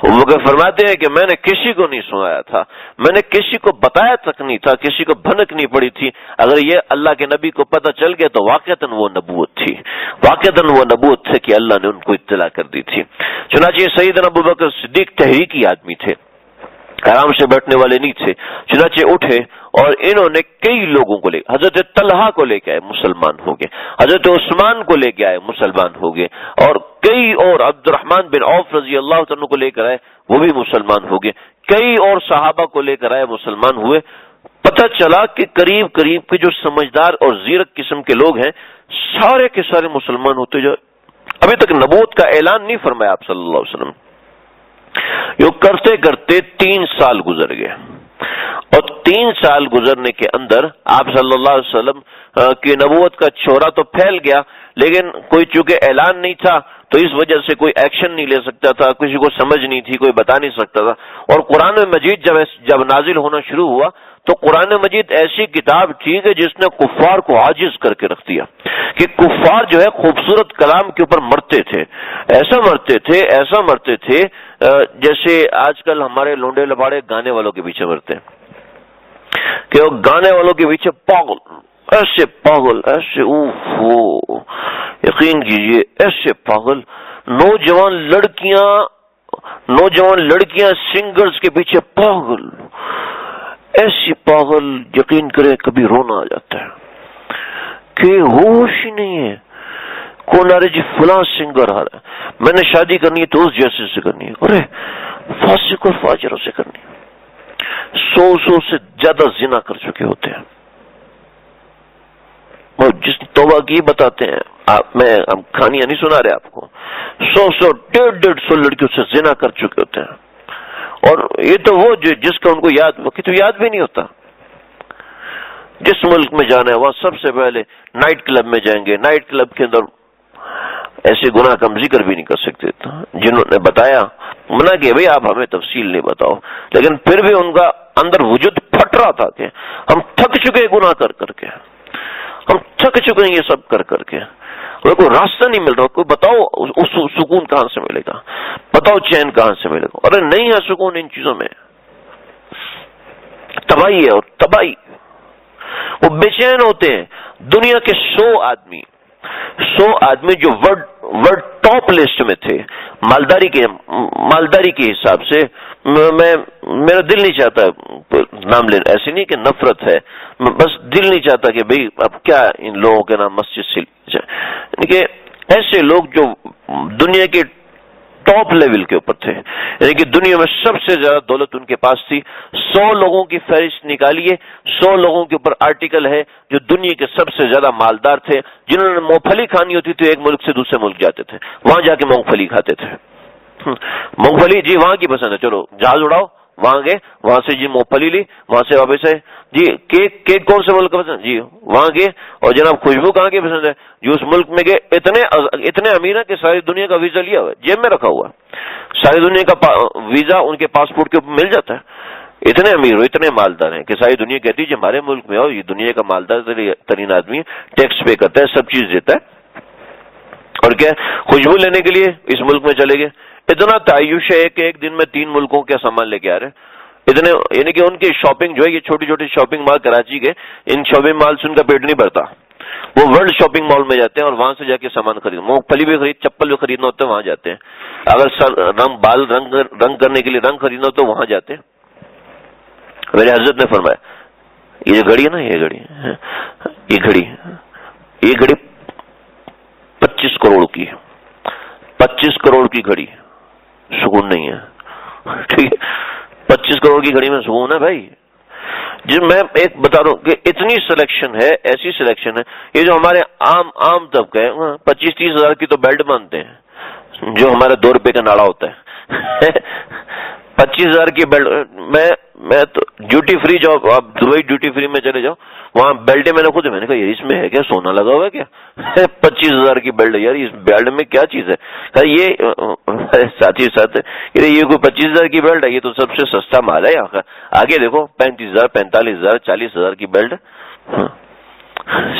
وہ فرماتے ہیں کہ میں نے کسی کو نہیں سنایا تھا، میں نے کسی کو بتایا تک نہیں تھا، کسی کو بھنک نہیں پڑی تھی. اگر یہ اللہ کے نبی کو پتہ چل گیا تو واقعتاً وہ نبوت تھی، واقعتاً وہ نبوت تھے کہ اللہ نے ان کو اطلاع کر دی تھی. چنانچہ سیدنا ابو بکر صدیق تحریکی آدمی تھے، آرام سے بیٹھنے والے نہیں تھے. چنانچہ اٹھے اور انہوں نے کئی لوگوں کو لے، حضرت طلحہ کو لے کے آئے مسلمان ہو گئے، حضرت عثمان کو لے کے آئے مسلمان ہو گئے، اور کئی اور عبد الرحمن بن عوف رضی اللہ عنہ کو لے کر آئے وہ بھی مسلمان ہو گئے، کئی اور صحابہ کو لے کر آئے مسلمان ہوئے. پتہ چلا کہ قریب کے جو سمجھدار اور زیرک قسم کے لوگ ہیں سارے کے سارے مسلمان ہوتے جو ابھی تک نبوت کا اعلان نہیں فرمایا آپ صلی اللہ علیہ وسلم. یہ کرتے کرتے 3 سال گزر گئے، اور 3 سال گزرنے کے اندر آپ صلی اللہ علیہ وسلم کی نبوت کا چھورا تو پھیل گیا، لیکن کوئی چونکہ اعلان نہیں تھا تو اس وجہ سے کوئی ایکشن نہیں لے سکتا تھا، کسی کو سمجھ نہیں تھی، کوئی بتا نہیں سکتا تھا. اور قرآن مجید جب نازل ہونا شروع ہوا تو قرآن مجید ایسی کتاب تھی کہ جس نے کفار کو عاجز کر کے رکھ دیا، کہ کفار جو ہے خوبصورت کلام کے اوپر مرتے تھے، ایسا مرتے تھے جیسے آج کل ہمارے لونڈے لباڑے گانے والوں کے پیچھے مرتے ہیں، کہ وہ گانے والوں کے پیچھے پاگل ایسے یقین کیجئے ایسے پاگل نوجوان لڑکیاں سنگرز کے پیچھے پاگل، ایسی پاگل یقین کرے کبھی رونا آ جاتا ہے کہ ہوش ہی نہیں ہے. کون آ رہے جی فلاں سنگر آ رہا ہے، میں نے شادی کرنی ہے تو اس جیسے سے کرنی ہے، ارے فاسق اور فاجروں سے کرنی ہے. 100 سے زیادہ زنا کر چکے ہوتے ہیں، اور جس توبہ کی بتاتے ہیں ہم کہانیاں نہیں سنا رہے آپ کو، 100 150 لڑکیوں سے زنا کر چکے ہوتے ہیں. اور یہ تو وہ جس کا ان کو یاد بھی نہیں ہوتا. جس ملک میں جانا ہے وہاں سب سے پہلے نائٹ کلب میں جائیں گے، نائٹ کلب کے اندر ایسے گناہ کا ہم ذکر بھی نہیں کر سکتے. جنہوں نے بتایا منع کیا بھئی آپ ہمیں تفصیل نہیں بتاؤ، لیکن پھر بھی ان کا اندر وجود پھٹ رہا تھا کہ ہم تھک چکے گناہ کر کے، ہم تھک چکے ہیں یہ سب کر کے، کوئی راستہ نہیں مل رہا، کوئی بتاؤ سکون کہاں سے ملے گا، بتاؤ چین کہاں سے ملے گا. ارے نہیں ہے سکون ان چیزوں میں، تباہی ہے اور تباہی. وہ بے چین ہوتے ہیں. دنیا کے 100 آدمی جو ورلڈ ٹاپ لسٹ میں تھے مالداری کے حساب سے، میرا دل نہیں چاہتا نام لینا، ایسی نہیں کہ نفرت ہے، بس دل نہیں چاہتا کہ بھئی اب کیا ان لوگوں کے نام مسجد سے جائے، یعنی کہ ایسے لوگ جو دنیا کے ٹاپ لیول کے اوپر تھے، یعنی کہ دنیا میں سب سے زیادہ دولت ان کے پاس تھی. 100 لوگوں کی فہرست نکالیے، 100 لوگوں کے اوپر آرٹیکل ہے جو دنیا کے سب سے زیادہ مالدار تھے، جنہوں نے مونگ پھلی کھانی ہوتی تھی ایک ملک سے دوسرے ملک جاتے تھے، وہاں جا کے مونگ پھلی کھاتے تھے. مونگ پھلی جی وہاں کی پسند ہے، چلو جہاز اڑاؤ وہاں گئے, وہاں سے جی مونگ پھلی لی, وہاں سے واپس آئے, جی کیک کون سے ملک کا پسند, جی وہاں گئے, اور جناب خوشبو کہاں کی پسند ہے, جو اس ملک میں گئے اتنے امیر ہیں کہ ساری دنیا کا ویزا لیا ہوا ہے, جیب میں رکھا ہوا ہے, ساری دنیا کا ویزا ان کے پاسپورٹ کے اوپر مل جاتا ہے. اتنے امیر ہو, اتنے مالدار ہیں کہ ساری دنیا کہتی ہے کہ ہمارے ملک میں ہو, یہ دنیا کا مالدار ترین آدمی ہے, ٹیکس پے کرتا ہے, سب چیز دیتا ہے, اور کیا خوشبو لینے کے لیے اس ملک میں چلے گئے. اتنا تعیش ہے کہ ایک دن میں 3 ملکوں کے سامان لے کے آ رہے ہیں. اتنے یعنی کہ ان کی شاپنگ جو ہے, یہ چھوٹی چھوٹی شاپنگ مال کراچی کے, ان شاپنگ مال سے ان کا پیٹ نہیں بھرتا. وہ ورلڈ شاپنگ مال میں جاتے ہیں اور وہاں سے جا کے سامان خرید, مونگ پھلی بھی خرید, چپل بھی خریدنا ہوتا ہے وہاں جاتے ہیں, اگر بال رنگ کرنے کے لیے رنگ خریدنا ہو تو وہاں جاتے ہیں. میرے حضرت نے فرمایا یہ جو گھڑی ہے نا, یہ گھڑی 25 کروڑ کی, 25 کروڑ کی گھڑی, سکون نہیں ہے, ٹھیک ہے, 25 کروڑ کی گھڑی میں سکون ہے بھائی. جب میں ایک بتا رہا ہوں کہ اتنی سلیکشن ہے, ایسی سلیکشن ہے, یہ جو ہمارے عام طبقہ ہے 25-30 ہزار کی تو بیلٹ باندھتے ہیں جو ہمارا 2 روپے کا ناڑا ہوتا ہے. 25,000 کی بیلٹ, میں تو ڈیوٹی فری جاؤ, آپ دبئی ڈیوٹی فری میں چلے جاؤ, وہاں بیلٹیں میں نے خود, میں نے کہا یہ اس میں ہے کیا, سونا لگا ہوا ہے کیا, 25,000 کی بیلٹ, یار اس بیلٹ میں کیا چیز ہے. یہ ساتھی ساتھ یہ کوئی 25,000 کی بیلٹ ہے, یہ تو سب سے سستا مال ہے یہاں کا. آگے دیکھو 35,000 45,000 40,000 کی بیلٹ,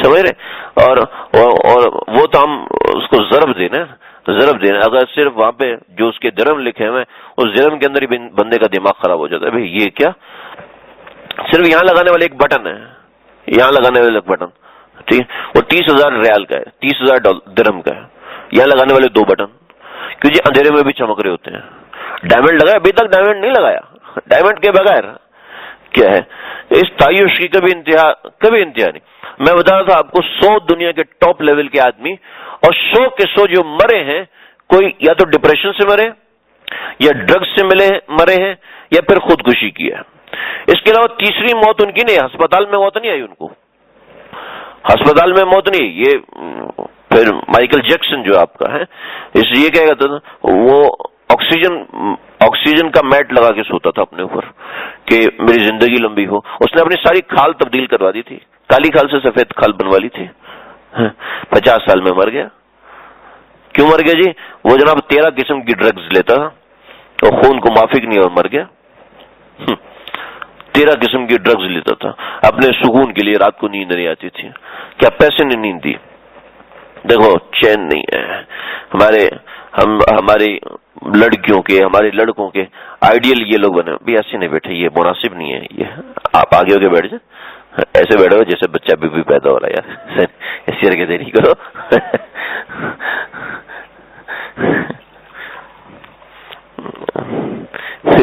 سمجھ رہے, اور وہ تو ہم اس کو ضرب دینا, اگر صرف وہاں پہ جو اس کے درم لکھے ہوئے اس درم کے اندر ہی بندے کا دماغ خراب ہو جاتا ہے. بھائی یہ کیا, صرف یہاں لگانے والے ایک بٹن ہے, یہاں لگانے والے ایک بٹن, ٹھیک ہے, وہ 30,000 ریال کا ہے, 30,000 درم کا ہے. یہاں لگانے والے 2 بٹن, کیونکہ اندھیرے میں بھی چمک رہے ہوتے ہیں. ڈائمنڈ لگایا, ابھی تک ڈائمنڈ نہیں لگایا, ڈائمنڈ کے بغیر کیا ہے, اس تعیش کی کبھی انتہا نہیں. میں بتا رہا تھا آپ کو 100 دنیا کے ٹاپ لیول کے آدمی, اور 100 کے 100 جو مرے ہیں, کوئی یا تو ڈپریشن سے مرے, یا ڈرگز سے مرے ہیں, یا پھر خودکشی کی ہے. اس کے علاوہ تیسری موت ان کی نہیں, ہسپتال میں موت نہیں آئی ان کو, ہسپتال میں موت نہیں. یہ پھر مائیکل جیکسن جو آپ کا ہے, اس لیے کیا کہتا تھا, وہ آکسیجن کا میٹ لگا کے سوتا تھا اپنے اوپر کہ میری زندگی لمبی ہو. اس نے اپنی ساری کھال تبدیل کروا دی تھی, کالی کھال سے سفید کھال بنوا لی تھی. 50 سال میں مر گیا. کیوں مر گیا جی, وہ جناب 13 قسم کی ڈرگز لیتا تھا اور خون کو معافی نہیں, اور مر گیا. 13 قسم کی ڈرگز لیتا تھا اپنے سکون کے لیے, رات کو نیند نہیں آتی تھی. کیا پیسے نے نیند دی؟ دیکھو چین نہیں ہے. ہماری لڑکیوں کے, ہمارے لڑکوں کے آئیڈیل یہ لوگ بنے, بھی ایسے نہیں بیٹھے, یہ مناسب نہیں ہے. یہ آپ آگے ہو کے بیٹھ جائیں, ایسے بیٹھو جیسے بچہ بھی پیدا ہو رہا ہے. یار ایسی حرکتیں نہیں کرو.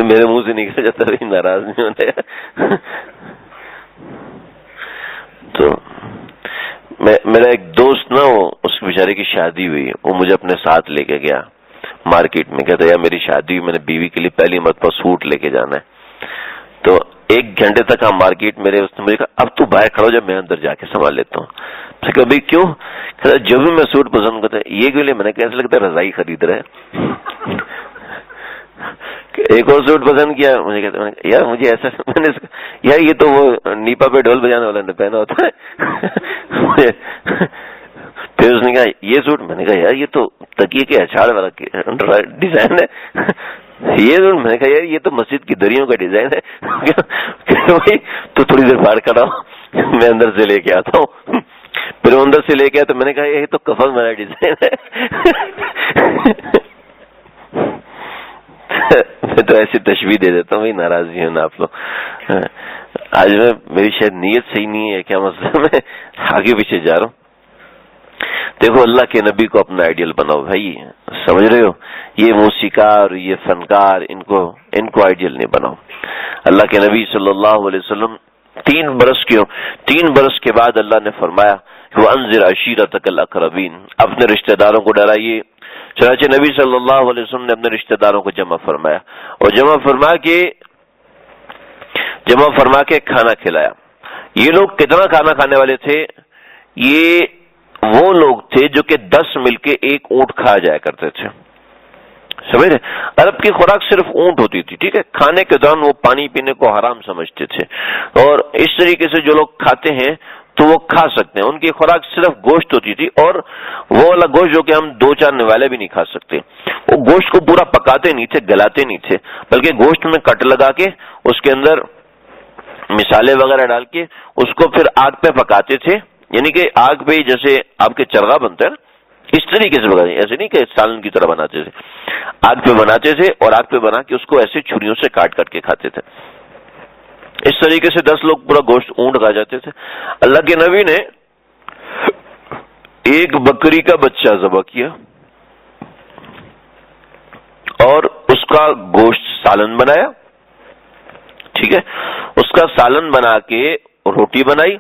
میرے منہ سے نکل جاتا ہے, ناراض نہیں ہونے. تو میرا ایک دوست نا, وہ اس بیچارے کی شادی ہوئی, وہ مجھے اپنے ساتھ لے کے گیا مارکیٹ میں. کہتا یار میری شادی ہوئی, میں نے بیوی کے لیے پہلی مرتبہ سوٹ لے کے جانا ہے. تو 1 گھنٹے تک ہم مارکیٹ میں رہے. اس نے مجھے کہا اب تو باہر کھڑا ہو جب میں اندر جا کے سنبھال لیتا ہوں. کبھی کیوں, جب بھی میں سوٹ پسند کرتا یہ کے لیے, میں نے کیسے لگتا ہے رضائی خرید رہے. ایک اور سوٹ پسند کیا, مجھے کہتا یار مجھے ایسا, میں نے یار یہ تو وہ نیپا پہ ڈھول بجانے والا نے پہنا ہوتا ہے. پھر اس نے کہا یہ سوٹ, میں نے کہا یار یہ تو تکیے کے اچھاڑ والا ڈیزائن ہے. یہ سوٹ, میں نے کہا یار یہ تو مسجد کی دریوں کا ڈیزائن ہے. تو تھوڑی دیر باہر کھڑا ہوں, میں اندر سے لے کے آتا ہوں. پھر اندر سے لے کے آیا تو میں نے کہا یہ تو کفن والا ڈیزائن ہے. میں تو ایسی تشبیہ دے دیتا ہوں, بھائی ناراض نہیں ہونا آپ لوگ. آج میری شاید نیت صحیح نہیں ہے, کیا مسئلہ, میں آگے پیچھے جا رہا ہوں. دیکھو اللہ کے نبی کو اپنا آئیڈیل بناؤ بھائی, سمجھ رہے ہو. یہ موسیقار, یہ فنکار, ان کو آئیڈیل نہیں بناؤ. اللہ کے نبی صلی اللہ علیہ وسلم 3 برس کے بعد اللہ نے فرمایا وَأَنذِرْ عَشِيرَتَكَ الْأَقْرَبِينَ, اپنے رشتہ داروں کو ڈرائیے. چنانچہ نبی صلی اللہ علیہ وسلم نے اپنے رشتہ داروں کو جمع فرمایا, اور جمع فرما کے کھانا کھلایا. یہ لوگ کتنا کھانا کھانے والے تھے؟ یہ وہ لوگ تھے جو کہ 10 مل کے ایک اونٹ کھا جایا کرتے تھے. سمجھ رہے؟ عرب کی خوراک صرف اونٹ ہوتی تھی، ٹھیک ہے، کھانے کے دوران وہ پانی پینے کو حرام سمجھتے تھے، اور اس طریقے سے جو لوگ کھاتے ہیں تو وہ کھا سکتے ہیں، ان کی خوراک صرف گوشت ہوتی تھی، اور وہ والا گوشت جو کہ ہم 2-4 نوالے بھی نہیں کھا سکتے، وہ گوشت کو پورا پکاتے نہیں تھے، گلاتے نہیں تھے، بلکہ گوشت میں کٹ لگا کے اس کے اندر مسالے وغیرہ ڈال کے اس کو پھر آگ پہ پکاتے تھے، یعنی کہ آگ پہ جیسے آپ کے چرغا بنتا ہے نا اس طریقے سے بناتے، ایسے نہیں کہ سالن کی طرح بناتے تھے، آگ پہ بناتے تھے اور آگ پہ بنا کے اس کو ایسے چھریوں سے کاٹ کر کے کھاتے تھے۔ اس طریقے سے 10 لوگ پورا گوشت اونٹ کھا جاتے تھے۔ اللہ کے نبی نے ایک بکری کا بچہ ذبح کیا اور اس کا گوشت سالن بنایا، ٹھیک ہے، اس کا سالن بنا کے روٹی بنائی،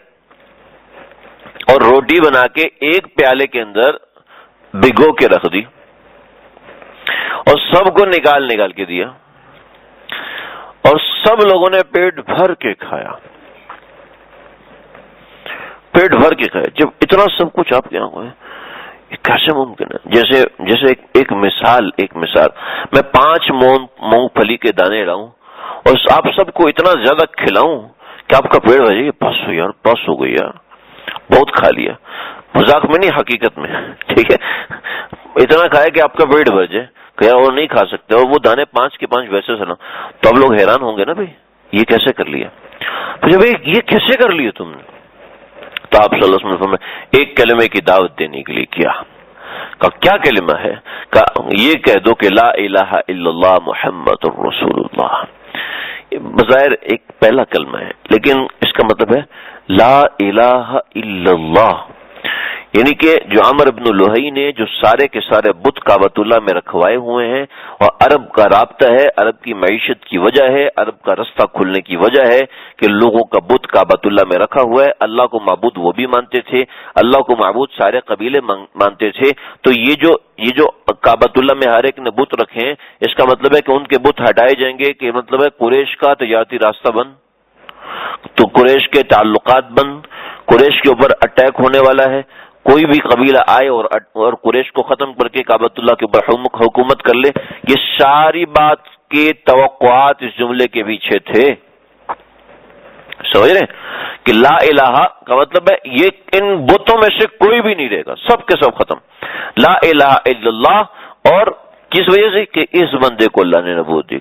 اور روٹی بنا کے ایک پیالے کے اندر بھگو کے رکھ دی اور سب کو نکال کے دیا، اور سب لوگوں نے پیٹ بھر کے کھایا، پیٹ بھر کے کھایا۔ جب اتنا سب کچھ آپ کے آنکھوں ہے، یہ کیسے ممکن ہے؟ جیسے ایک مثال میں 5 مونگ پھلی کے دانے لاؤں اور آپ سب کو اتنا زیادہ کھلاؤں کہ آپ کا پیٹ بھر جائے، بس ہو گئی یار، بہت کھا لیا، مذاق میں نہیں، حقیقت میں، ٹھیک ہے، اتنا کھایا کہ آپ کا پیٹ بھر جائے کہ یار اور نہیں کھا سکتے، اور وہ دانے 5 کے 5 ویسے سنا، تو اب لوگ حیران ہوں گے نا، بھائی یہ کیسے کر لیا؟ یہ کیسے کر لیا تم نے؟ تو آپ صلی اللہ علیہ وسلم نے ایک کلمے کی دعوت دینے کے لیے کیا کلمہ ہے؟ یہ کہہ دو کہ لا الہ الا اللہ محمد الرسول اللہ۔ بظاہر ایک پہلا کلمہ ہے، لیکن اس کا مطلب ہے لا الہ الا اللہ، یعنی کہ جو عمر بن لوہی نے جو سارے کے سارے بت کعبۃ اللہ میں رکھوائے ہوئے ہیں، اور عرب کا رابطہ ہے، عرب کی معیشت کی وجہ ہے، عرب کا رستہ کھلنے کی وجہ ہے کہ لوگوں کا بت کعبۃ اللہ میں رکھا ہوا ہے، اللہ کو معبود وہ بھی مانتے تھے، اللہ کو معبود سارے قبیلے مانتے تھے، تو یہ جو کعبۃ اللہ میں ہر ایک نے بت رکھے ہیں، اس کا مطلب ہے کہ ان کے بت ہٹائے جائیں گے، کہ مطلب ہے قریش کا تجارتی راستہ بند، تو قریش کے تعلقات بند، قریش کے اوپر اٹیک ہونے والا ہے، کوئی بھی قبیلہ آئے اور قریش کو ختم کر کے کعبۃ اللہ کے اوپر حکومت کر لے، یہ ساری بات کے توقعات اس جملے کے پیچھے تھے۔ سمجھ رہے کہ لا الہ کا مطلب ہے یہ ان بتوں میں سے کوئی بھی نہیں رہے گا، سب کے سب ختم، لا الہ الا اللہ، اور کس وجہ سے کہ اس بندے کو اللہ نے نبوت دی،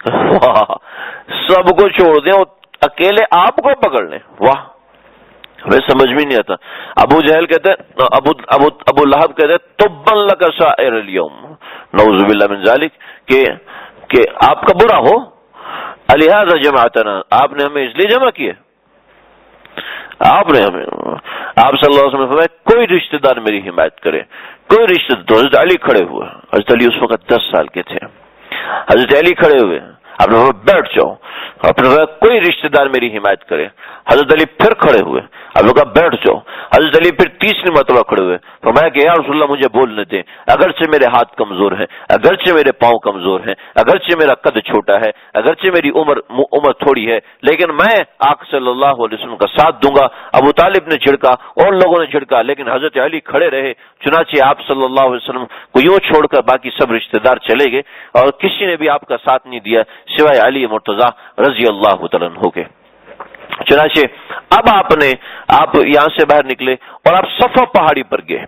سب کو چھوڑ دیں اور اکیلے آپ کو پکڑ لیں، واہ، ہمیں سمجھ میں نہیں آتا۔ ابو جہل کہتے ہیں، ابو لہب کہتے ہیں تبا لک سائر الیوم، نعوذ باللہ من ذالک، کہ آپ کا برا ہو، لہذا جمعتنا، آپ نے ہمیں اس لیے جمع کیا، آپ صلی اللہ علیہ وسلم فرمایا کوئی رشتہ دار میری حمایت کرے، کوئی رشتہ دار، حضرت علی کھڑے ہوئے، حضرت علی اس وقت 10 سال کے تھے، حضرت علی کھڑے ہوئے، آپ نے بیٹھ جاؤ، آپ نے کوئی رشتہ دار میری حمایت کرے، حضرت علی پھر کھڑے ہوئے، آپ نے کہا بیٹھ جاؤ، حضرت علی پھر تیسری مرتبہ کھڑے ہوئے، فرمایا کہ یا رسول اللہ مجھے بولنے دیں، اگرچہ میرے ہاتھ کمزور ہیں، اگرچہ میرے پاؤں کمزور ہیں، اگرچہ میرا قد چھوٹا ہے، اگرچہ میری عمر تھوڑی ہے، لیکن میں آقا صلی اللہ علیہ وسلم کا ساتھ دوں گا۔ ابو طالب نے جھڑکا اور لوگوں نے جھڑکا، لیکن حضرت علی کھڑے رہے، چنانچہ آپ صلی اللہ علیہ وسلم کو یوں چھوڑ کر باقی سب رشتہ دار چلے گئے، اور کسی نے بھی آپ کا ساتھ نہیں دیا سوائے علی مرتضی رضی اللہ تعالیٰ عنہ کے۔ چنانچہ اب آپ یہاں سے باہر نکلے اور آپ صفا پہاڑی پر گئے۔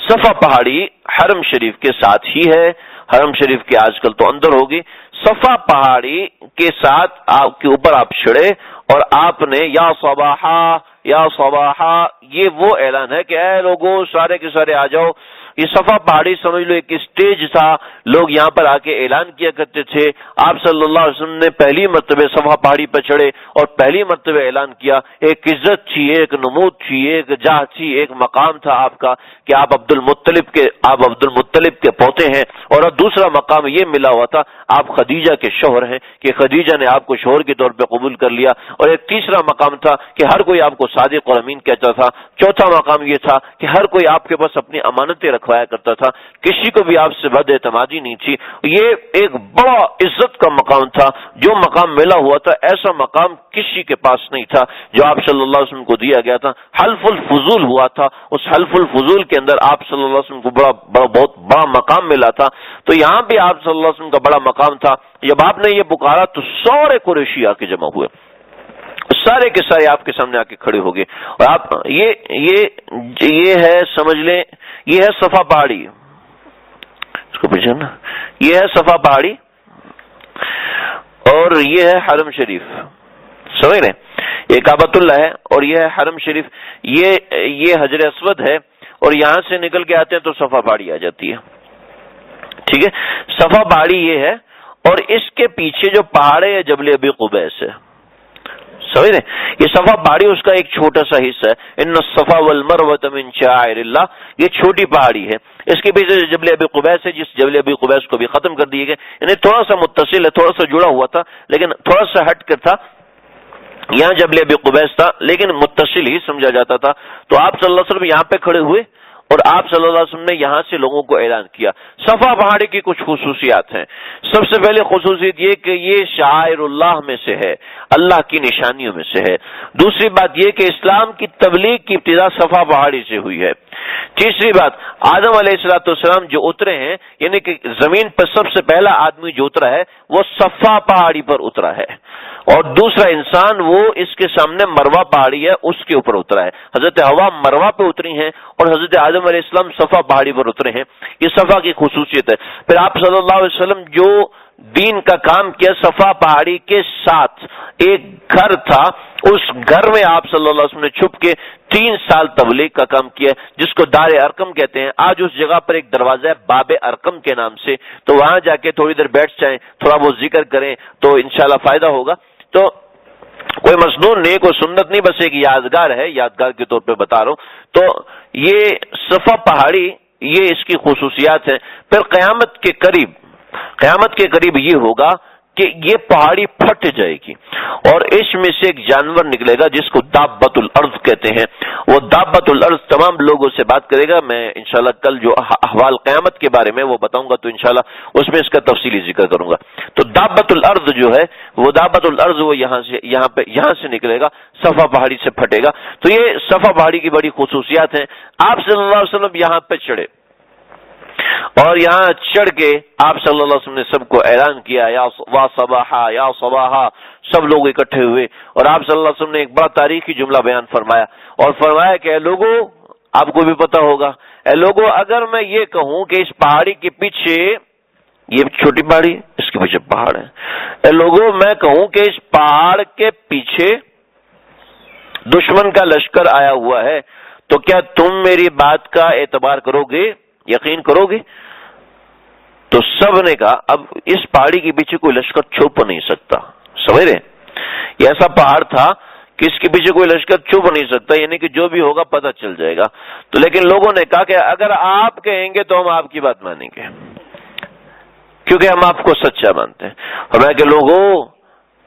صفا پہاڑی حرم شریف کے ساتھ ہی ہے، حرم شریف کے آج کل تو اندر ہوگی، صفا پہاڑی کے ساتھ آپ کے اوپر آپ چڑھے، اور آپ نے یا صباحا یا صباحا، یہ وہ اعلان ہے کہ اے لوگوں سارے کے سارے آ جاؤ۔ یہ صفا پہاڑی سمجھ لو ایک اسٹیج تھا، لوگ یہاں پر آ کے اعلان کیا کرتے تھے۔ آپ صلی اللہ علیہ وسلم نے پہلی مرتبہ صفا پہاڑی پر چڑھے اور پہلی مرتبہ اعلان کیا، ایک عزت تھی، ایک نمود تھی، ایک جاہ تھی، ایک مقام تھا آپ کا کہ آپ عبد المطلب کے پوتے ہیں، اور دوسرا مقام یہ ملا ہوا تھا آپ خدیجہ کے شوہر ہیں کہ خدیجہ نے آپ کو شوہر کے طور پہ قبول کر لیا، اور ایک تیسرا مقام تھا کہ ہر کوئی آپ کو صادق اور امین کہتا تھا، چوتھا مقام یہ تھا کہ ہر کوئی آپ کے پاس اپنی امانتیں رکھ رکھوایا کرتا تھا، کسی کو بھی آپ سے بد اعتمادی نہیں تھی. یہ ایک بڑا عزت کا مقام تھا، جو مقام ملا ہوا تھا ایسا مقام کسی کے پاس نہیں تھا جو آپ صلی اللہ علیہ وسلم کو دیا گیا تھا. حلف الفضول ہوا تھا، اس حلف الفضول کے اندر آپ صلی اللہ علیہ وسلم کو بہت بڑا مقام ملا تھا. تو یہاں بھی آپ صلی اللہ علیہ وسلم کا بڑا مقام تھا. جب آپ نے یہ پکارا تو سارے قریشی آ کے جمع ہوئے، سارے کے سارے آپ کے سامنے آ کے کھڑے ہو گئے. اور آپ یہ ہے، سمجھ لیں یہ ہے صفا پہاڑی، اس کو پوچھا نا، یہ ہے صفا پہاڑی اور یہ ہے حرم شریف. سمجھ رہے، یہ کعبۃ اللہ ہے اور یہ ہے حرم شریف. یہ حجر اسود ہے اور یہاں سے نکل کے آتے ہیں تو صفا پہاڑی آ جاتی ہے. ٹھیک ہے، صفا پہاڑی یہ ہے اور اس کے پیچھے جو پہاڑ ہے جبل ابی قبیس ہے. سمجھ رہے، یہ صفا پہاڑی اس کا ایک چھوٹا سا حصہ ہے. ان الصفا والمروۃ من شعائر اللہ، یہ چھوٹی پہاڑی ہے. اس کے پیچھے جبل ابی قبیس ہے، جس جبل ابی قبیس کو بھی ختم کر دیے گئے، یعنی تھوڑا سا متصل ہے، تھوڑا سا جڑا ہوا تھا لیکن تھوڑا سا ہٹ کر تھا. یہاں جبل ابی قبیس تھا لیکن متصل ہی سمجھا جاتا تھا. تو آپ صلی اللہ علیہ وسلم یہاں پہ کھڑے ہوئے اور آپ صلی اللہ علیہ وسلم نے یہاں سے لوگوں کو اعلان کیا. صفا پہاڑی کی کچھ خصوصیات ہیں. سب سے پہلے خصوصیت یہ کہ یہ شعائر اللہ میں سے ہے، اللہ کی نشانیوں میں سے ہے. دوسری بات یہ کہ اسلام کی تبلیغ کی ابتدا صفا پہاڑی سے ہوئی ہے. تیسری بات، آدم علیہ السلام جو اترے ہیں، یعنی کہ زمین پر سب سے پہلا آدمی جو اترا ہے وہ صفا پہاڑی پر اترا ہے. اور دوسرا انسان وہ اس کے سامنے مروا پہاڑی ہے اس کے اوپر اترا ہے. حضرت حوا مروا پہ اتری ہیں اور حضرت آدم علیہ السلام صفا پہاڑی پر اترے ہیں. یہ صفا کی خصوصیت ہے. پھر آپ صلی اللہ علیہ وسلم جو دین کا کام کیا، صفا پہاڑی کے ساتھ ایک گھر تھا، اس گھر میں آپ صلی اللہ علیہ وسلم نے چھپ کے 3 سال تبلیغ کا کام کیا، جس کو دار ارقم کہتے ہیں. آج اس جگہ پر ایک دروازہ ہے باب ارقم کے نام سے، تو وہاں جا کے تھوڑی دیر بیٹھ جائیں، تھوڑا وہ ذکر کریں تو انشاءاللہ فائدہ ہوگا. تو کوئی مصنون نہیں، کوئی سنت نہیں، بس ایک یادگار ہے، یادگار کے طور پہ بتا رہا ہوں. تو یہ صفا پہاڑی، یہ اس کی خصوصیات ہیں. پھر قیامت کے قریب یہ ہوگا کہ یہ پہاڑی پھٹ جائے گی اور اس میں سے ایک جانور نکلے گا جس کو دابۃ الارض کہتے ہیں. وہ دابۃ الارض تمام لوگوں سے بات کرے گا. میں انشاءاللہ کل جو احوال قیامت کے بارے میں وہ بتاؤں گا تو انشاءاللہ اس میں اس کا تفصیلی ذکر کروں گا. تو دابۃ الارض جو ہے، وہ دابۃ الارض وہ یہاں سے نکلے گا، صفا پہاڑی سے پھٹے گا. تو یہ صفا پہاڑی کی بڑی خصوصیات ہیں. آپ صلی اللہ علیہ وسلم یہاں پہ چڑھے اور یہاں چڑھ کے آپ صلی اللہ علیہ وسلم نے سب کو اعلان کیا، یا صباحا یا صباحا، سب لوگ اکٹھے ہوئے اور آپ صلی اللہ علیہ وسلم نے ایک بڑا تاریخی جملہ بیان فرمایا اور فرمایا کہ اے لوگوں، آپ کو بھی پتا ہوگا، اے لوگوں اگر میں یہ کہوں کہ اس پہاڑی کے پیچھے، یہ چھوٹی پہاڑی اس کے پیچھے پہاڑ ہے، اے لوگوں میں کہوں کہ اس پہاڑ کے پیچھے دشمن کا لشکر آیا ہوا ہے تو کیا تم میری بات کا اعتبار کرو گے، یقین کرو گے؟ تو سب نے کہا اب اس پہاڑی کے پیچھے کوئی لشکر چھپ نہیں سکتا. سمجھ رہے، یہ ایسا پہاڑ تھا کہ اس کے پیچھے کوئی لشکر چھپ نہیں سکتا، یعنی کہ جو بھی ہوگا پتہ چل جائے گا. تو لیکن لوگوں نے کہا کہ اگر آپ کہیں گے تو ہم آپ کی بات مانیں گے، کیونکہ ہم آپ کو سچا مانتے ہیں. اور میں کہ لوگوں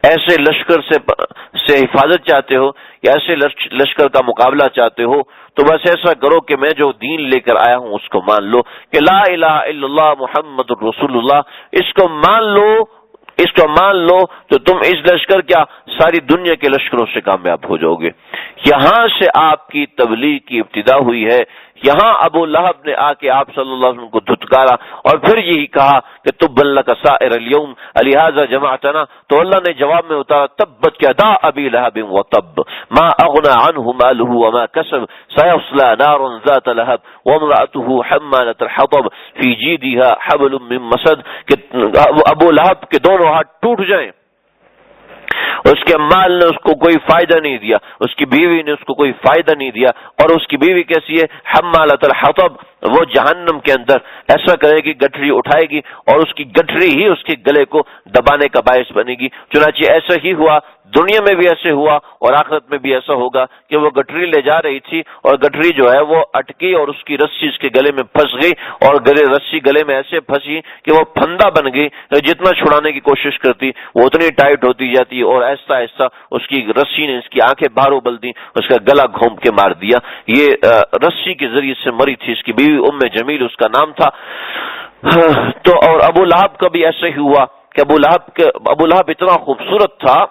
ایسے لشکر سے حفاظت چاہتے ہو یا ایسے لشکر کا مقابلہ چاہتے ہو تو بس ایسا کرو کہ میں جو دین لے کر آیا ہوں اس کو مان لو، کہ لا الہ الا اللہ محمد الرسول اللہ. اس کو مان لو تو تم اس لشکر کیا ساری دنیا کے لشکروں سے کامیاب ہو جاؤ گے. یہاں سے آپ کی تبلیغ کی ابتدا ہوئی ہے. یہاں ابو لہب نے آ کے آپ صلی اللہ علیہ وسلم کو دھتکارا اور پھر یہی کہا کہ تبا لک سائر اليوم لہذا جمعتنا. تو اللہ نے جواب میں اتارا تبت یدا ابی لہب وتب ما اغنى عنه ماله وما كسب سيصلى نارا ذات لهب وامرأته حمالة الحطب في جيدها حبل من مسد. کہ ابو لہب کے دونوں ہاتھ ٹوٹ جائیں، اس کے مال نے اس کو کوئی فائدہ نہیں دیا، اس کی بیوی نے اس کو کوئی فائدہ نہیں دیا. اور اس کی بیوی کیسی ہے؟ حمالۃ الحطب، وہ جہنم کے اندر ایسا کرے گی گٹھری اٹھائے گی اور اس کی گٹھری ہی اس کے گلے کو دبانے کا باعث بنے گی. چنانچہ ایسا ہی ہوا، دنیا میں بھی ایسے ہوا اور آخرت میں بھی ایسا ہوگا کہ وہ گٹھری لے جا رہی تھی اور گٹھری جو ہے وہ اٹکی اور اس کی رسی اس کے گلے میں پھنس گئی اور رسی گلے میں ایسے پھنسی کہ وہ پھندا بن گئی. جتنا چھڑانے کی کوشش کرتی وہ اتنی ٹائٹ ہوتی جاتی اور آہستہ آہستہ اس کی رسی نے اس کی آنکھیں باہر ابل دی، اس کا گلا گھوم کے مار دیا. یہ رسی کے ذریعے سے مری تھی اس کی بیوی بیوی ام جمیل اس کا نام تھا. تو اور ابو لہب کا بھی ایسا ہی ہوا کہ ابو لہب اتنا خوبصورت تھا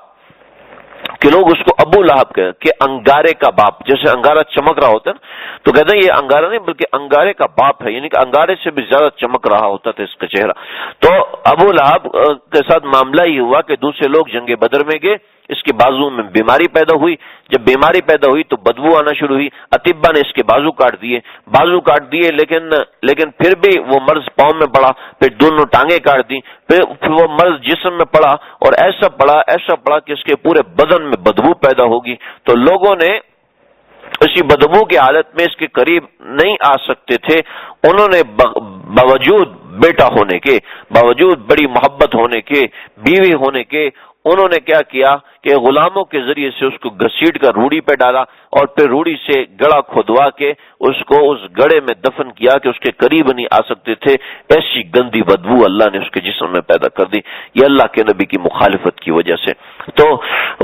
کہ لوگ اس کو ابو لہب کہ انگارے کا باپ، جیسے انگارہ چمک رہا ہوتا ہے تو کہتے ہیں یہ انگارہ نہیں بلکہ انگارے کا باپ ہے، یعنی کہ انگارے سے بھی زیادہ چمک رہا ہوتا تھا اس کا چہرہ. تو ابو لہب کے ساتھ معاملہ یہ ہوا کہ دوسرے لوگ جنگ بدر میں گئے، اس کے بازو میں بیماری پیدا ہوئی. جب بیماری پیدا ہوئی تو بدبو آنا شروع ہوئی. اطباء نے اس کے بازو کاٹ دیے لیکن پھر بھی وہ مرض پاؤں میں پڑا، پھر دونوں ٹانگیں کاٹ دی، پھر وہ مرض جسم میں پڑا اور ایسا پڑا کہ اس کے پورے بدن میں بدبو پیدا ہوگی. تو لوگوں نے اسی بدبو کی حالت میں اس کے قریب نہیں آ سکتے تھے. انہوں نے باوجود بیٹا ہونے کے، باوجود بڑی محبت ہونے کے، بیوی ہونے کے، انہوں نے کیا کیا کہ غلاموں کے ذریعے سے اس کو گھسیٹ کر روڑی پہ ڈالا اور پھر روڑی سے گڑا کھودوا کے اس کو اس گڑے میں دفن کیا کہ اس کے قریب نہیں آ سکتے تھے. ایسی گندی بدبو اللہ نے اس کے جسم میں پیدا کر دی، یہ اللہ کے نبی کی مخالفت کی وجہ سے. تو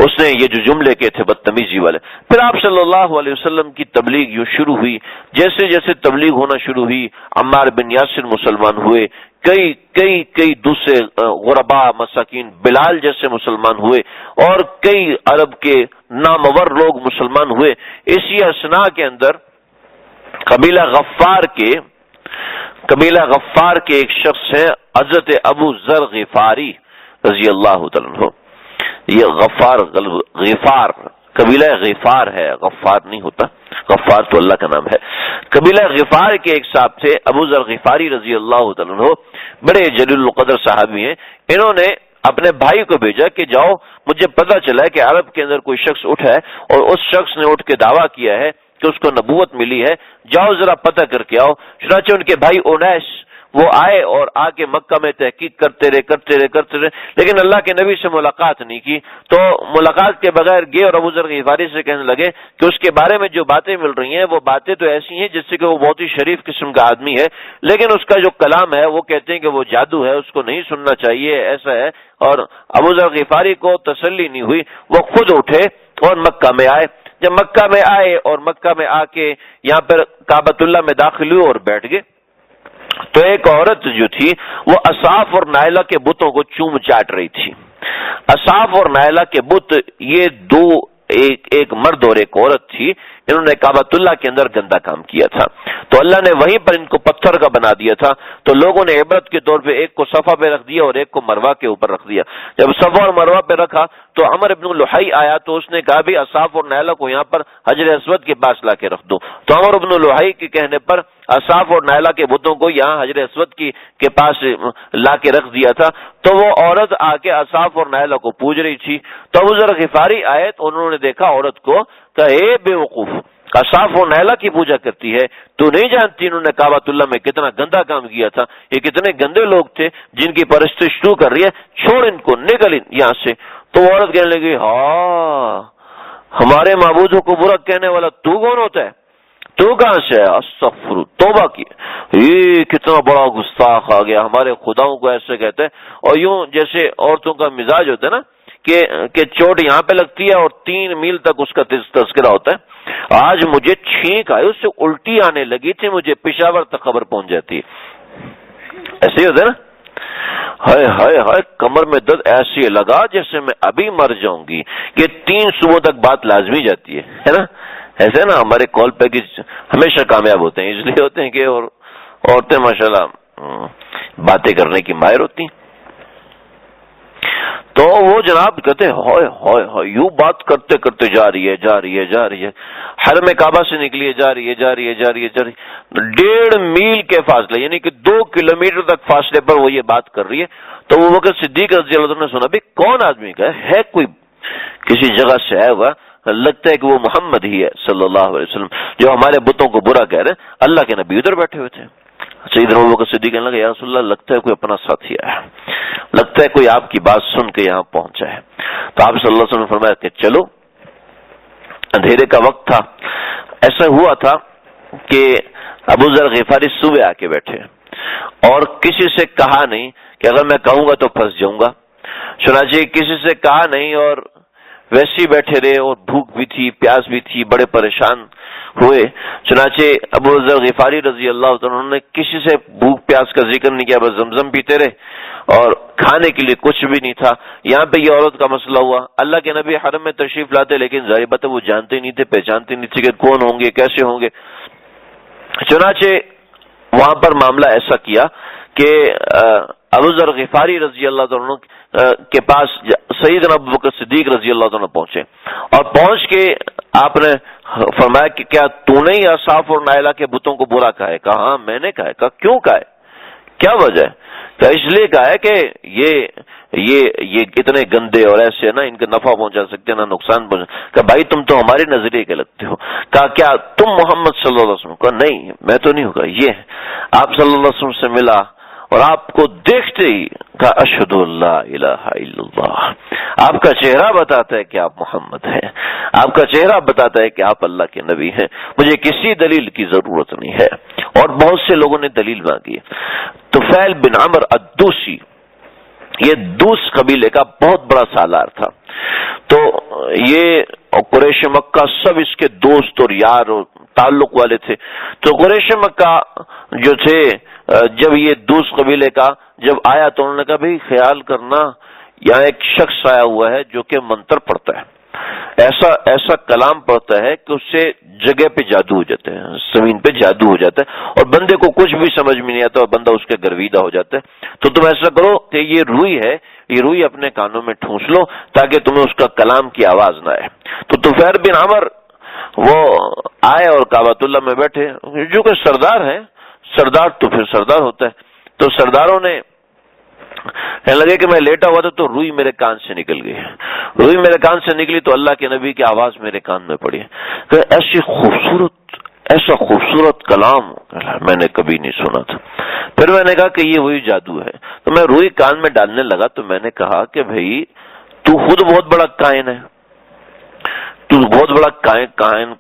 اس نے یہ جو جملے کے تھے بدتمیزی والے. پھر آپ صلی اللہ علیہ وسلم کی تبلیغ یوں شروع ہوئی. جیسے جیسے تبلیغ ہونا شروع ہوئی، عمار بن یاسر مسلمان ہوئے، کئی دوسرے غربا مساکین بلال جیسے مسلمان ہوئے، اور کئی عرب کے نامور لوگ مسلمان ہوئے. اسی اثناء کے اندر قبیلہ غفار کے ایک شخص ہیں حضرت ابو ذر غفاری رضی اللہ تعالیٰ عنہ. یہ غفار قبیلہ غفار ہے، غفار نہیں ہوتا، غفار تو اللہ کا نام ہے. قبیلہ غفار کے ایک صاحب تھے ابو ذر غفاری رضی اللہ تعالیٰ عنہ، بڑے جلیل القدر صحابی ہیں. انہوں نے اپنے بھائی کو بھیجا کہ جاؤ، مجھے پتا چلا ہے کہ عرب کے اندر کوئی شخص اٹھا ہے اور اس شخص نے اٹھ کے دعویٰ کیا ہے کہ اس کو نبوت ملی ہے، جاؤ ذرا پتہ کر کے آؤ. چنانچہ ان کے بھائی اونیس وہ آئے اور آ کے مکہ میں تحقیق کرتے رہے لیکن اللہ کے نبی سے ملاقات نہیں کی. تو ملاقات کے بغیر گئے اور ابو ذر غفاری سے کہنے لگے کہ اس کے بارے میں جو باتیں مل رہی ہیں وہ باتیں تو ایسی ہیں جس سے کہ وہ بہت ہی شریف قسم کا آدمی ہے، لیکن اس کا جو کلام ہے وہ کہتے ہیں کہ وہ جادو ہے، اس کو نہیں سننا چاہیے، ایسا ہے. اور ابو ذر غفاری کو تسلی نہیں ہوئی، وہ خود اٹھے اور مکہ میں آئے. جب مکہ میں آئے اور مکہ میں آ کے یہاں پر کعبۃ اللہ میں داخل ہوئے اور بیٹھ گئے تو ایک عورت جو تھی وہ اصاف اور نائلہ کے بتوں کو چوم چاٹ رہی تھی. اصاف اور نائلہ کے بت یہ دو، ایک مرد اور ایک عورت تھی، انہوں نے کعبۃ اللہ کے اندر گندا کام کیا تھا. تو اللہ نے وہیں پر ان کو پتھر کا بنا دیا تھا. تو لوگوں نے عبرت کے طور پہ ایک کو صفا پہ رکھ دیا اور ایک کو مروہ کے اوپر رکھ دیا. جب صفا اور مروہ پہ رکھا تو عمر ابن لحی آیا تو اس نے کہا بھی اصاف اور نائلہ کو یہاں پر حجر اسود کے پاس لا کے رکھ دو. تو عمر ابن لحی کے کہنے پر اصاف اور نائلہ کے بتوں کو یہاں حجر اسود کے پاس لا کے رکھ دیا تھا. تو وہ عورت آ کے اصاف اور نائلہ کو پوج رہی تھی. تو ابو ذر غفاری آئے تو انہوں نے دیکھا عورت کو کہ اے بے وقوف، اصاف و نائلہ کی پوجا کرتی ہے، تو نہیں جانتی انہوں نے کعبۃ اللہ میں کتنا گندا کام کیا تھا، یہ کتنے گندے لوگ تھے جن کی پرستش تو کر رہی ہے، چھوڑ ان کو، نکل یہاں سے. تو وہ عورت کہنے لگی ہاں ہمارے معبودوں کو برا کہنے والا تو کون ہوتا ہے، تو کہاں سے ہے؟ استغفر، توبہ کی، یہ کتنا بڑا گستاخ آ گیا، ہمارے خداؤں کو ایسے کہتے ہیں. اور یوں جیسے عورتوں کا مزاج ہوتا ہے نا کہ چوٹ یہاں پہ لگتی ہے اور 3 میل تک اس کا تذکرہ ہوتا ہے. آج مجھے چھینک آئی، اس سے الٹی آنے لگی تھی، مجھے پشاور تک خبر پہنچ جاتی ہے. ایسے ہی ہوتا ہے نا، ہائے ہائے ہائے کمر میں درد ایسے لگا جیسے میں ابھی مر جاؤں گی. یہ 3 صبح تک بات لازمی جاتی ہے نا. ایسے نا ہمارے کال پیکج ہمیشہ کامیاب ہوتے ہیں، اس لیے ہوتے ہیں کہ اور عورتیں ماشاءاللہ باتیں کرنے کی ماہر ہوتی ہیں. تو وہ جناب کہتے ہیں ہائے ہائے ہائے، یوں بات کرتے کرتے جا رہی ہے، حرم کعبہ سے نکلی جا رہی ہے 1.5 میل کے فاصلے، یعنی کہ 2 کلومیٹر تک فاصلے پر وہ یہ بات کر رہی ہے. تو وہ وقت صدیق رضی اللہ عنہ نے سنا بھی کون آدمی کا ہے، کوئی کسی جگہ سے آیا ہوا، لگتا ہے کہ وہ محمد ہی ہے صلی اللہ علیہ وسلم جو ہمارے بتوں کو برا کہہ رہے ہیں. اللہ کے نبی ادھر بیٹھے ہوئے تھے. سیدنا ابوبکر صدیق کہنے لگا یا رسول اللہ لگتا ہے کوئی اپنا ساتھی آیا، لگتا ہے کوئی آپ کی بات سن کے یہاں پہنچا ہے. تو آپ صلی اللہ علیہ وسلم نے فرمایا کہ چلو. اندھیرے کا وقت تھا، ایسا ہوا تھا کہ ابو ذر غفاری صبح آ کے بیٹھے اور کسی سے کہا نہیں کہ اگر میں کہوں گا تو پھنس جاؤں گا. چنانچہ کسی سے کہا نہیں اور ویسے ہی بیٹھے رہے اور بھوک بھی تھی پیاس بھی تھی, بڑے پریشان ہوئے. چنانچہ ابو ذر غفاری رضی اللہ عنہ نے کسی سے بھوک پیاس کا ذکر نہیں کیا, بس زمزم پیتے رہے اور کھانے کے لیے کچھ بھی نہیں تھا. یہاں پہ یہ عورت کا مسئلہ ہوا. اللہ کے نبی حرم میں تشریف لاتے, لیکن ظاہر بات ہے وہ جانتے نہیں تھے, پہچانتے نہیں تھے کہ کون ہوں گے, کیسے ہوں گے. چنانچہ وہاں پر معاملہ ایسا کیا کہ ابو ذر غفاری رضی اللہ عنہ کے پاس سیدنا ابو بکر صدیق رضی اللہ عنہ پہنچے, اور پہنچ کے آپ نے فرمایا کہ کیا تو نے ہی اصحاف اور نائلہ کے بتوں کو برا کہا ہے؟ کہا ہاں میں نے کہا ہے. کہا کیوں کہا ہے, کیا وجہ ہے؟ کہ اس لیے کہا ہے کہ یہ اتنے گندے اور ایسے نا, ان کا نفع پہنچا سکتے ہیں نہ نقصان پہنچا. کہ بھائی تم تو ہمارے نظریے کے لگتے ہو. کہا کیا تم محمد صلی اللہ علیہ وسلم؟ کہا نہیں میں تو نہیں ہوگا. یہ آپ صلی اللہ علیہ وسلم سے ملا اور آپ کو دیکھتے ہی کہا اشہد اللہ الہ الا اللہ. آپ کا چہرہ بتاتا ہے کہ آپ محمد ہیں, آپ کا چہرہ بتاتا ہے کہ آپ اللہ کے نبی ہیں, مجھے کسی دلیل کی ضرورت نہیں ہے. اور بہت سے لوگوں نے دلیل مانگی. طفیل بن عمر الدوسی, یہ دوس قبیلے کا بہت بڑا سالار تھا. تو یہ قریش مکہ سب اس کے دوست اور یار اور تعلق والے تھے. تو قریش مکہ جو تھے, جب یہ دوس قبیلے کا جب آیا تو انہوں نے کہا بھئی خیال کرنا یہاں ایک شخص آیا ہوا ہے جو کہ منتر پڑھتا ہے, ایسا کلام پڑھتا ہے کہ اس سے جگہ پہ جادو ہو جاتا ہے, زمین پہ جادو ہو جاتا ہے, اور بندے کو کچھ بھی سمجھ میں نہیں آتا اور بندہ اس کے گرویدہ ہو جاتا ہے. تو تم ایسا کرو کہ یہ روئی ہے, یہ روئی اپنے کانوں میں ٹھونس لو تاکہ تمہیں اس کا کلام کی آواز نہ آئے. تو طفیل بن عمر وہ آئے اور کعبۃ اللہ میں بیٹھے, جو کہ سردار ہیں, سردار تو پھر سردار ہوتا ہے. تو سرداروں نے کہنے لگے کہ میں لیٹا ہوا تھا تو روئی میرے کان سے نکل گئی. روئی میرے کان سے نکلی تو اللہ کے نبی کی آواز میرے کان میں پڑی کہ ایسا خوبصورت کلام میں نے کبھی نہیں سنا تھا. پھر میں نے کہا کہ یہ وہی جادو ہے. تو میں روئی کان میں ڈالنے لگا تو میں نے کہا کہ بھئی تو خود بہت بڑا کائن ہے, تو بہت بڑا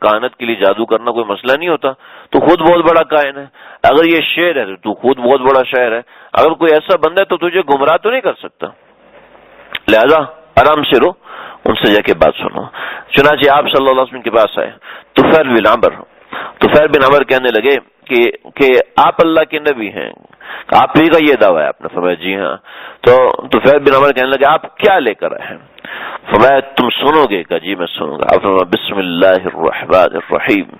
کائنات کے لیے جادو کرنا کوئی مسئلہ نہیں ہوتا, تو خود بہت بڑا کائن ہے. اگر یہ شعر ہے تو خود بہت بڑا شاعر ہے, اگر کوئی ایسا بندہ ہے تو تجھے گمراہ تو نہیں کر سکتا, لہذا آرام سے رو, ان سے جا کے بات سنو. چنانچہ آپ صلی اللہ علیہ وسلم کے پاس آئے. طفیل بن عمر کہنے لگے کہ آپ اللہ کے نبی ہیں, آپ ہی کا یہ دعویٰ ہے؟ آپ نے فرمایا جی ہاں. تو طفیل بن عمر کہنے لگے آپ کیا لے کر آئے ہیں؟ فرمایا تم سنو گے؟ کہ جی میں سنوں گا. آپ فرمایا بسم اللہ الرحمن الرحیم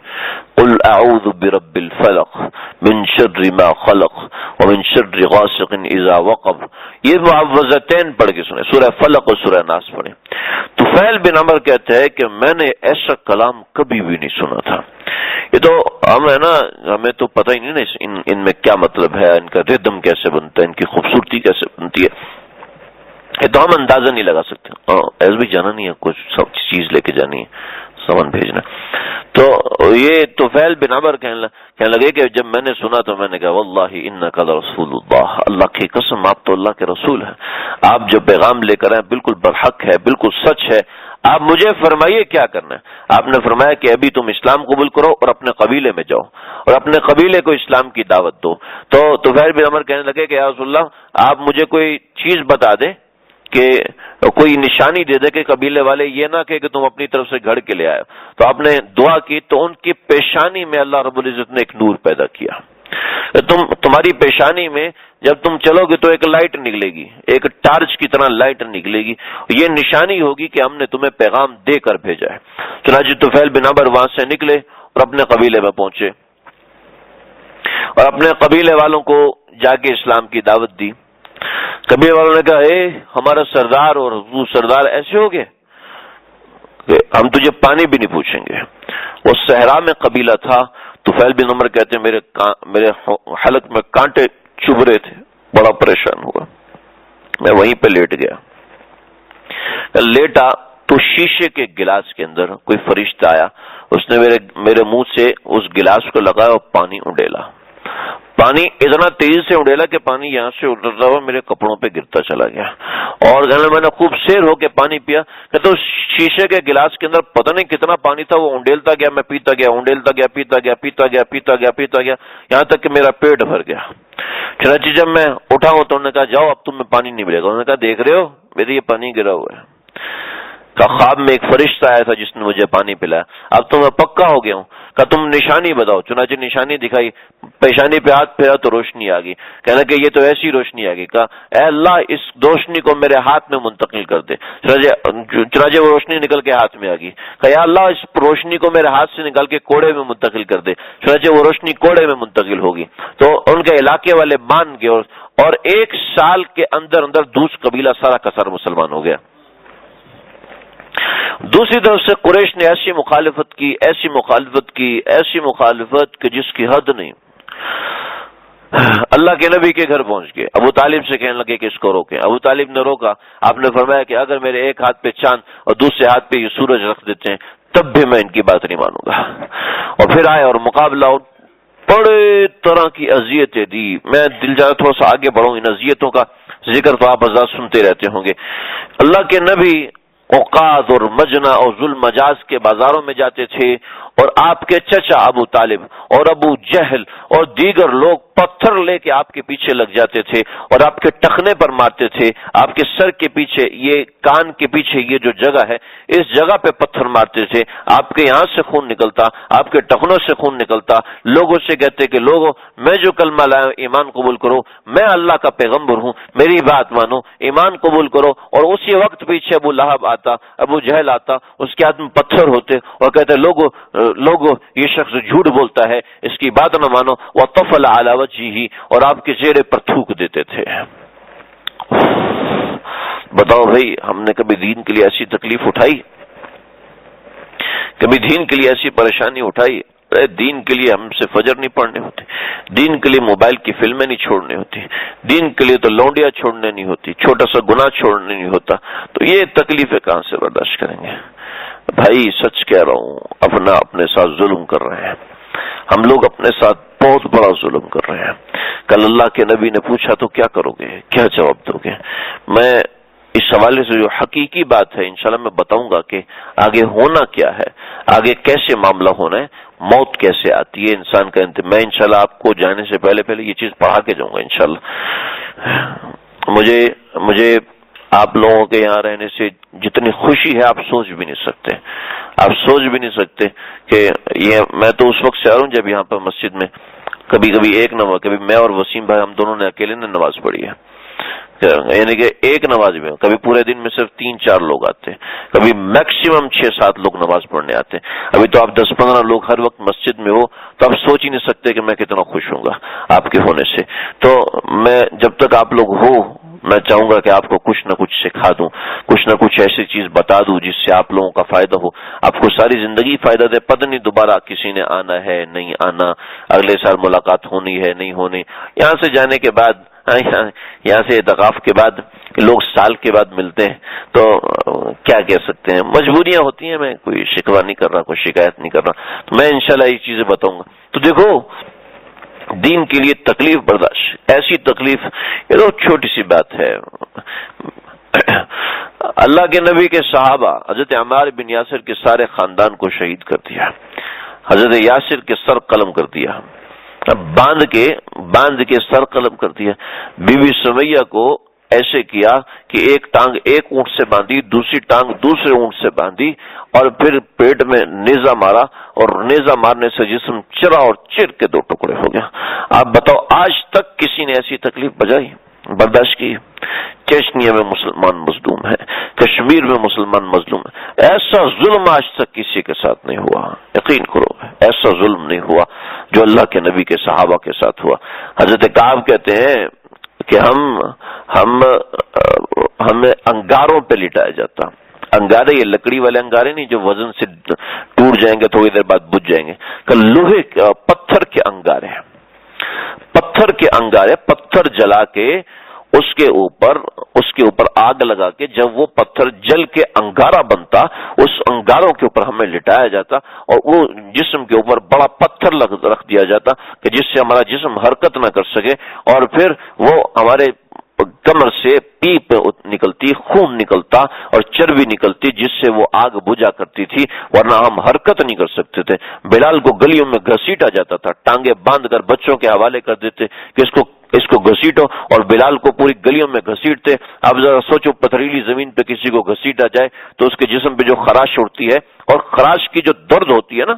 قل اعوذ برب الفلق من شر ما خلق ومن شر غاسق اذا وقب. یہ معوذتین پڑھ کے سنیں, سورہ فلق اور سورہ ناس پڑھیں. طفیل بن عمر کہتے ہیں کہ میں نے ایسا کلام کبھی بھی نہیں سنا تھا. یہ تو ہم ہے نا, ہمیں تو پتہ ہی نہیں نا ان میں کیا مطلب ہے, ان کا ردم کیسے بنتا ہے, ان کی خوبصورتی کیسے بنتی ہے, یہ تو ہم اندازہ نہیں لگا سکتے. ایسے بھی جانا نہیں ہے, کچھ سب چیز لے کے جانی ہے, سامان بھیجنا. تو یہ طفیل بن عمر کہنے لگے کہ جب میں نے سنا تو میں نے کہا واللہ انک لرسول اللہ, اللہ کی قسم آپ تو اللہ کے رسول ہیں, آپ جو پیغام لے کر آئے بالکل برحق ہے, بالکل سچ ہے, آپ مجھے فرمائیے کیا کرنا ہے. آپ نے فرمایا کہ ابھی تم اسلام قبول کرو اور اپنے قبیلے میں جاؤ اور اپنے قبیلے کو اسلام کی دعوت دو. تو طفیل بن عمر کہنے لگے کہ یا رسول اللہ آپ مجھے کوئی چیز بتا دیں, کہ کوئی نشانی دے دے کہ قبیلے والے یہ نہ کہ تم اپنی طرف سے گھڑ کے لے آئے. تو آپ نے دعا کی تو ان کی پیشانی میں اللہ رب العزت نے ایک نور پیدا کیا. تمہاری پیشانی میں جب تم چلو گے تو ایک لائٹ نکلے گی, ایک ٹارچ کی طرح لائٹ نکلے گی, یہ نشانی ہوگی کہ ہم نے تمہیں پیغام دے کر بھیجا ہے. چنانچہ طفیل بن عمر وہاں سے نکلے اور اپنے قبیلے میں پہنچے اور اپنے قبیلے والوں کو جا کے اسلام کی دعوت دی. قبیلے والوں نے کہا ہمارا سردار اور حضور سردار ایسے ہو گئے کہ ہم تجھے پانی بھی نہیں پوچھیں گے. وہ صحرا میں قبیلہ تھا. طفیل بن عمر کہتے ہیں میرے حلق میں کانٹے چبھ رہے تھے, بڑا پریشان ہوا, میں وہیں پہ لیٹ گیا. لیٹا تو شیشے کے گلاس کے اندر کوئی فرشتہ آیا, اس نے میرے منہ سے اس گلاس کو لگایا اور پانی اڈیلا. پانی اتنا تیزی سے اڈیلا کہ پانی یہاں سے اترتا ہوا میرے کپڑوں پہ گرتا چلا گیا. اور میں نے خوب سیر ہو کے پانی پیا. تو شیشے کے گلاس کے اندر پتہ نہیں کتنا پانی تھا, وہ اونڈیلتا گیا, میں پیتا گیا, اونڈیلتا گیا, پیتا گیا یہاں تک کہ میرا پیٹ بھر گیا. چنانچہ جب میں اٹھا ہوں تو انہوں نے کہا جاؤ اب تمہیں پانی نہیں ملے گا. انہوں نے کہا دیکھ رہے ہو میرے یہ پانی گرا ہوا ہے. کہ خواب میں ایک فرشتہ آیا تھا جس نے مجھے پانی پلایا، اب تو میں پکا ہو گیا ہوں۔ کہ تم نشانی بتاؤ، چنانچہ نشانی دکھائی، پیشانی پہ ہاتھ پھیرا تو روشنی آ گئی، کہنا کہ یہ تو ایسی روشنی آ گئی، کہا اے اللہ اس روشنی کو میرے ہاتھ میں منتقل کر دے، چنانچہ وہ روشنی نکل کے ہاتھ میں آ گئی، کہ یا اللہ اس روشنی کو میرے ہاتھ سے نکال کے کوڑے میں منتقل کر دے، چنانچہ وہ روشنی کوڑے میں منتقل ہوگی۔ تو ان کے علاقے والے مان گئے اور 1 سال کے اندر اندر دوس قبیلہ سارا کا سارا مسلمان ہو گیا۔ دوسری طرف سے قریش نے ایسی مخالفت کی جس کی حد نہیں۔ اللہ کے نبی کے گھر پہنچ گئے، ابو طالب سے کہنے لگے کہ اس کو روکیں۔ ابو طالب نے روکا، آپ نے فرمایا کہ اگر میرے ایک ہاتھ پہ چاند اور دوسرے ہاتھ پہ یہ سورج رکھ دیتے ہیں تب بھی میں ان کی بات نہیں مانوں گا۔ اور پھر آئے اور مقابلہ، بڑے طرح کی اذیتیں دی۔ میں دل جا تھوڑا سا آگے بڑھوں، ان اذیتوں کا ذکر تو آپ حضرات سنتے رہتے ہوں گے۔ اللہ کے نبی اوقات اور مجنہ اور ظلم مجاز کے بازاروں میں جاتے تھے اور آپ کے چچا ابو طالب اور ابو جہل اور دیگر لوگ پتھر لے کے آپ کے پیچھے لگ جاتے تھے اور آپ کے ٹخنے پر مارتے تھے، آپ کے سر کے پیچھے، یہ کان کے پیچھے یہ جو جگہ ہے اس جگہ پہ پتھر مارتے تھے، آپ کے یہاں سے خون نکلتا، آپ کے ٹخنوں سے خون نکلتا، لوگوں سے کہتے کہ لوگوں میں جو کلمہ لایا ایمان قبول کرو، میں اللہ کا پیغمبر ہوں، میری بات مانو، ایمان قبول کرو۔ اور اسی وقت پیچھے ابو لہب آتا، ابو جہل آتا، اس کے ہاتھ میں پتھر ہوتے اور کہتے لوگوں یہ شخص جھوٹ بولتا ہے، اس کی بات نہ مانو، وطفل علی وجہہ، اور آپ کے چہرے پر تھوک دیتے تھے۔ بتاؤ بھائی، ہم نے کبھی دین کے لیے ایسی تکلیف اٹھائی؟ کبھی دین کے لیے ایسی پریشانی اٹھائی؟ دین کے لیے ہم سے فجر نہیں پڑھنے ہوتے، دین کے لیے موبائل کی فلمیں نہیں چھوڑنی ہوتی، دین کے لیے تو لونڈیاں چھوڑنے نہیں ہوتی، چھوٹا سا گناہ چھوڑنے نہیں ہوتا، تو یہ تکلیفیں کہاں سے برداشت کریں گے؟ بھائی سچ کہہ رہا ہوں، اپنے ساتھ ظلم کر رہے ہیں ہم لوگ، اپنے ساتھ بہت بڑا ظلم کر رہے ہیں۔ کل اللہ کے نبی نے پوچھا تو کیا کرو گے، کیا جواب دو گے؟ میں اس حوالے سے جو حقیقی بات ہے انشاءاللہ میں بتاؤں گا کہ آگے ہونا کیا ہے، آگے کیسے معاملہ ہونا ہے، موت کیسے آتی ہے، انسان کا میں انشاءاللہ آپ کو جانے سے پہلے یہ چیز پڑھا کے جاؤں گا انشاءاللہ۔ مجھے آپ لوگوں کے یہاں رہنے سے جتنی خوشی ہے آپ سوچ بھی نہیں سکتے کہ یہ میں تو اس وقت سے آ رہا ہوں جب یہاں پر مسجد میں کبھی کبھی میں اور وسیم بھائی ہم دونوں نے اکیلے نے نماز پڑھی ہے، یعنی کہ ایک نماز میں کبھی پورے دن میں صرف 3-4 لوگ آتے ہیں، کبھی میکسیمم 6-7 لوگ نماز پڑھنے آتے ہیں۔ ابھی تو آپ 10-15 لوگ ہر وقت مسجد میں ہو تو آپ سوچ ہی نہیں سکتے کہ میں کتنا خوش ہوں گا آپ کے ہونے سے۔ تو میں جب تک آپ لوگ ہو میں چاہوں گا کہ آپ کو کچھ نہ کچھ سکھا دوں، کچھ نہ کچھ ایسی چیز بتا دوں جس سے آپ لوگوں کا فائدہ ہو، آپ کو ساری زندگی فائدہ دے۔ پتہ نہیں دوبارہ کسی نے آنا ہے نہیں آنا، اگلے سال ملاقات ہونی ہے نہیں ہونی، یہاں سے جانے کے بعد، یہاں سے اعتکاف کے بعد لوگ سال کے بعد ملتے ہیں تو کیا کہہ سکتے ہیں، مجبوریاں ہوتی ہیں، میں کوئی شکوہ نہیں کر رہا، کوئی شکایت نہیں کر رہا، تو میں انشاءاللہ یہ چیزیں بتاؤں گا۔ تو دیکھو دین کے لیے تکلیف برداشت، ایسی تکلیف، یہ تو چھوٹی سی بات ہے۔ اللہ کے نبی کے صحابہ حضرت عمار بن یاسر کے سارے خاندان کو شہید کر دیا، حضرت یاسر کے سر قلم کر دیا، باندھ کے سر قلم کر دیا۔ بی بی سمیہ کو ایسے کیا کہ ایک ٹانگ ایک اونٹ سے باندھی، دوسری ٹانگ دوسرے اونٹ سے باندھی، اور پھر پیٹ میں نیزہ مارا، اور نیزہ مارنے سے جسم چرا اور چر کے 2 ٹکڑے ہو گیا۔ آپ بتاؤ آج تک کسی نے ایسی تکلیف برداشت کی؟ چیچنیا میں مسلمان مظلوم ہے، کشمیر میں مسلمان مظلوم ہے، ایسا ظلم آج تک کسی کے ساتھ نہیں ہوا، یقین کرو ایسا ظلم نہیں ہوا جو اللہ کے نبی کے صحابہ کے ساتھ ہوا۔ حضرت کعب کہتے ہیں کہ ہمیں انگاروں پہ لٹایا جاتا، انگارے یہ لکڑی والے انگارے نہیں جو وزن سے ٹوٹ جائیں گے تھوڑی دیر بعد بجھ جائیں گے، کہ لوہے پتھر کے انگارے، پتھر جلا کے اس کے اوپر آگ لگا کے جب وہ پتھر جل کے انگارہ بنتا، اس انگاروں کے اوپر ہمیں لٹایا جاتا اور وہ جسم کے اوپر بڑا پتھر رکھ دیا جاتا کہ جس سے ہمارا جسم حرکت نہ کر سکے، اور پھر وہ ہمارے کمر سے پیپ نکلتی، خون نکلتا اور چربی نکلتی جس سے وہ آگ بجھا کرتی تھی، ورنہ ہم حرکت نہیں کر سکتے تھے۔ بلال کو گلیوں میں گھسیٹا جاتا تھا، ٹانگیں باندھ کر بچوں کے حوالے کر دیتے کہ اس کو اس کو گھسیٹو، اور بلال کو پوری گلیوں میں گھسیٹتے. اب ذرا سوچو پتھریلی زمین پہ کسی کو گھسیٹا جائے تو اس کے جسم پہ جو خراش اڑتی ہے، اور خراش کی جو درد ہوتی ہے نا،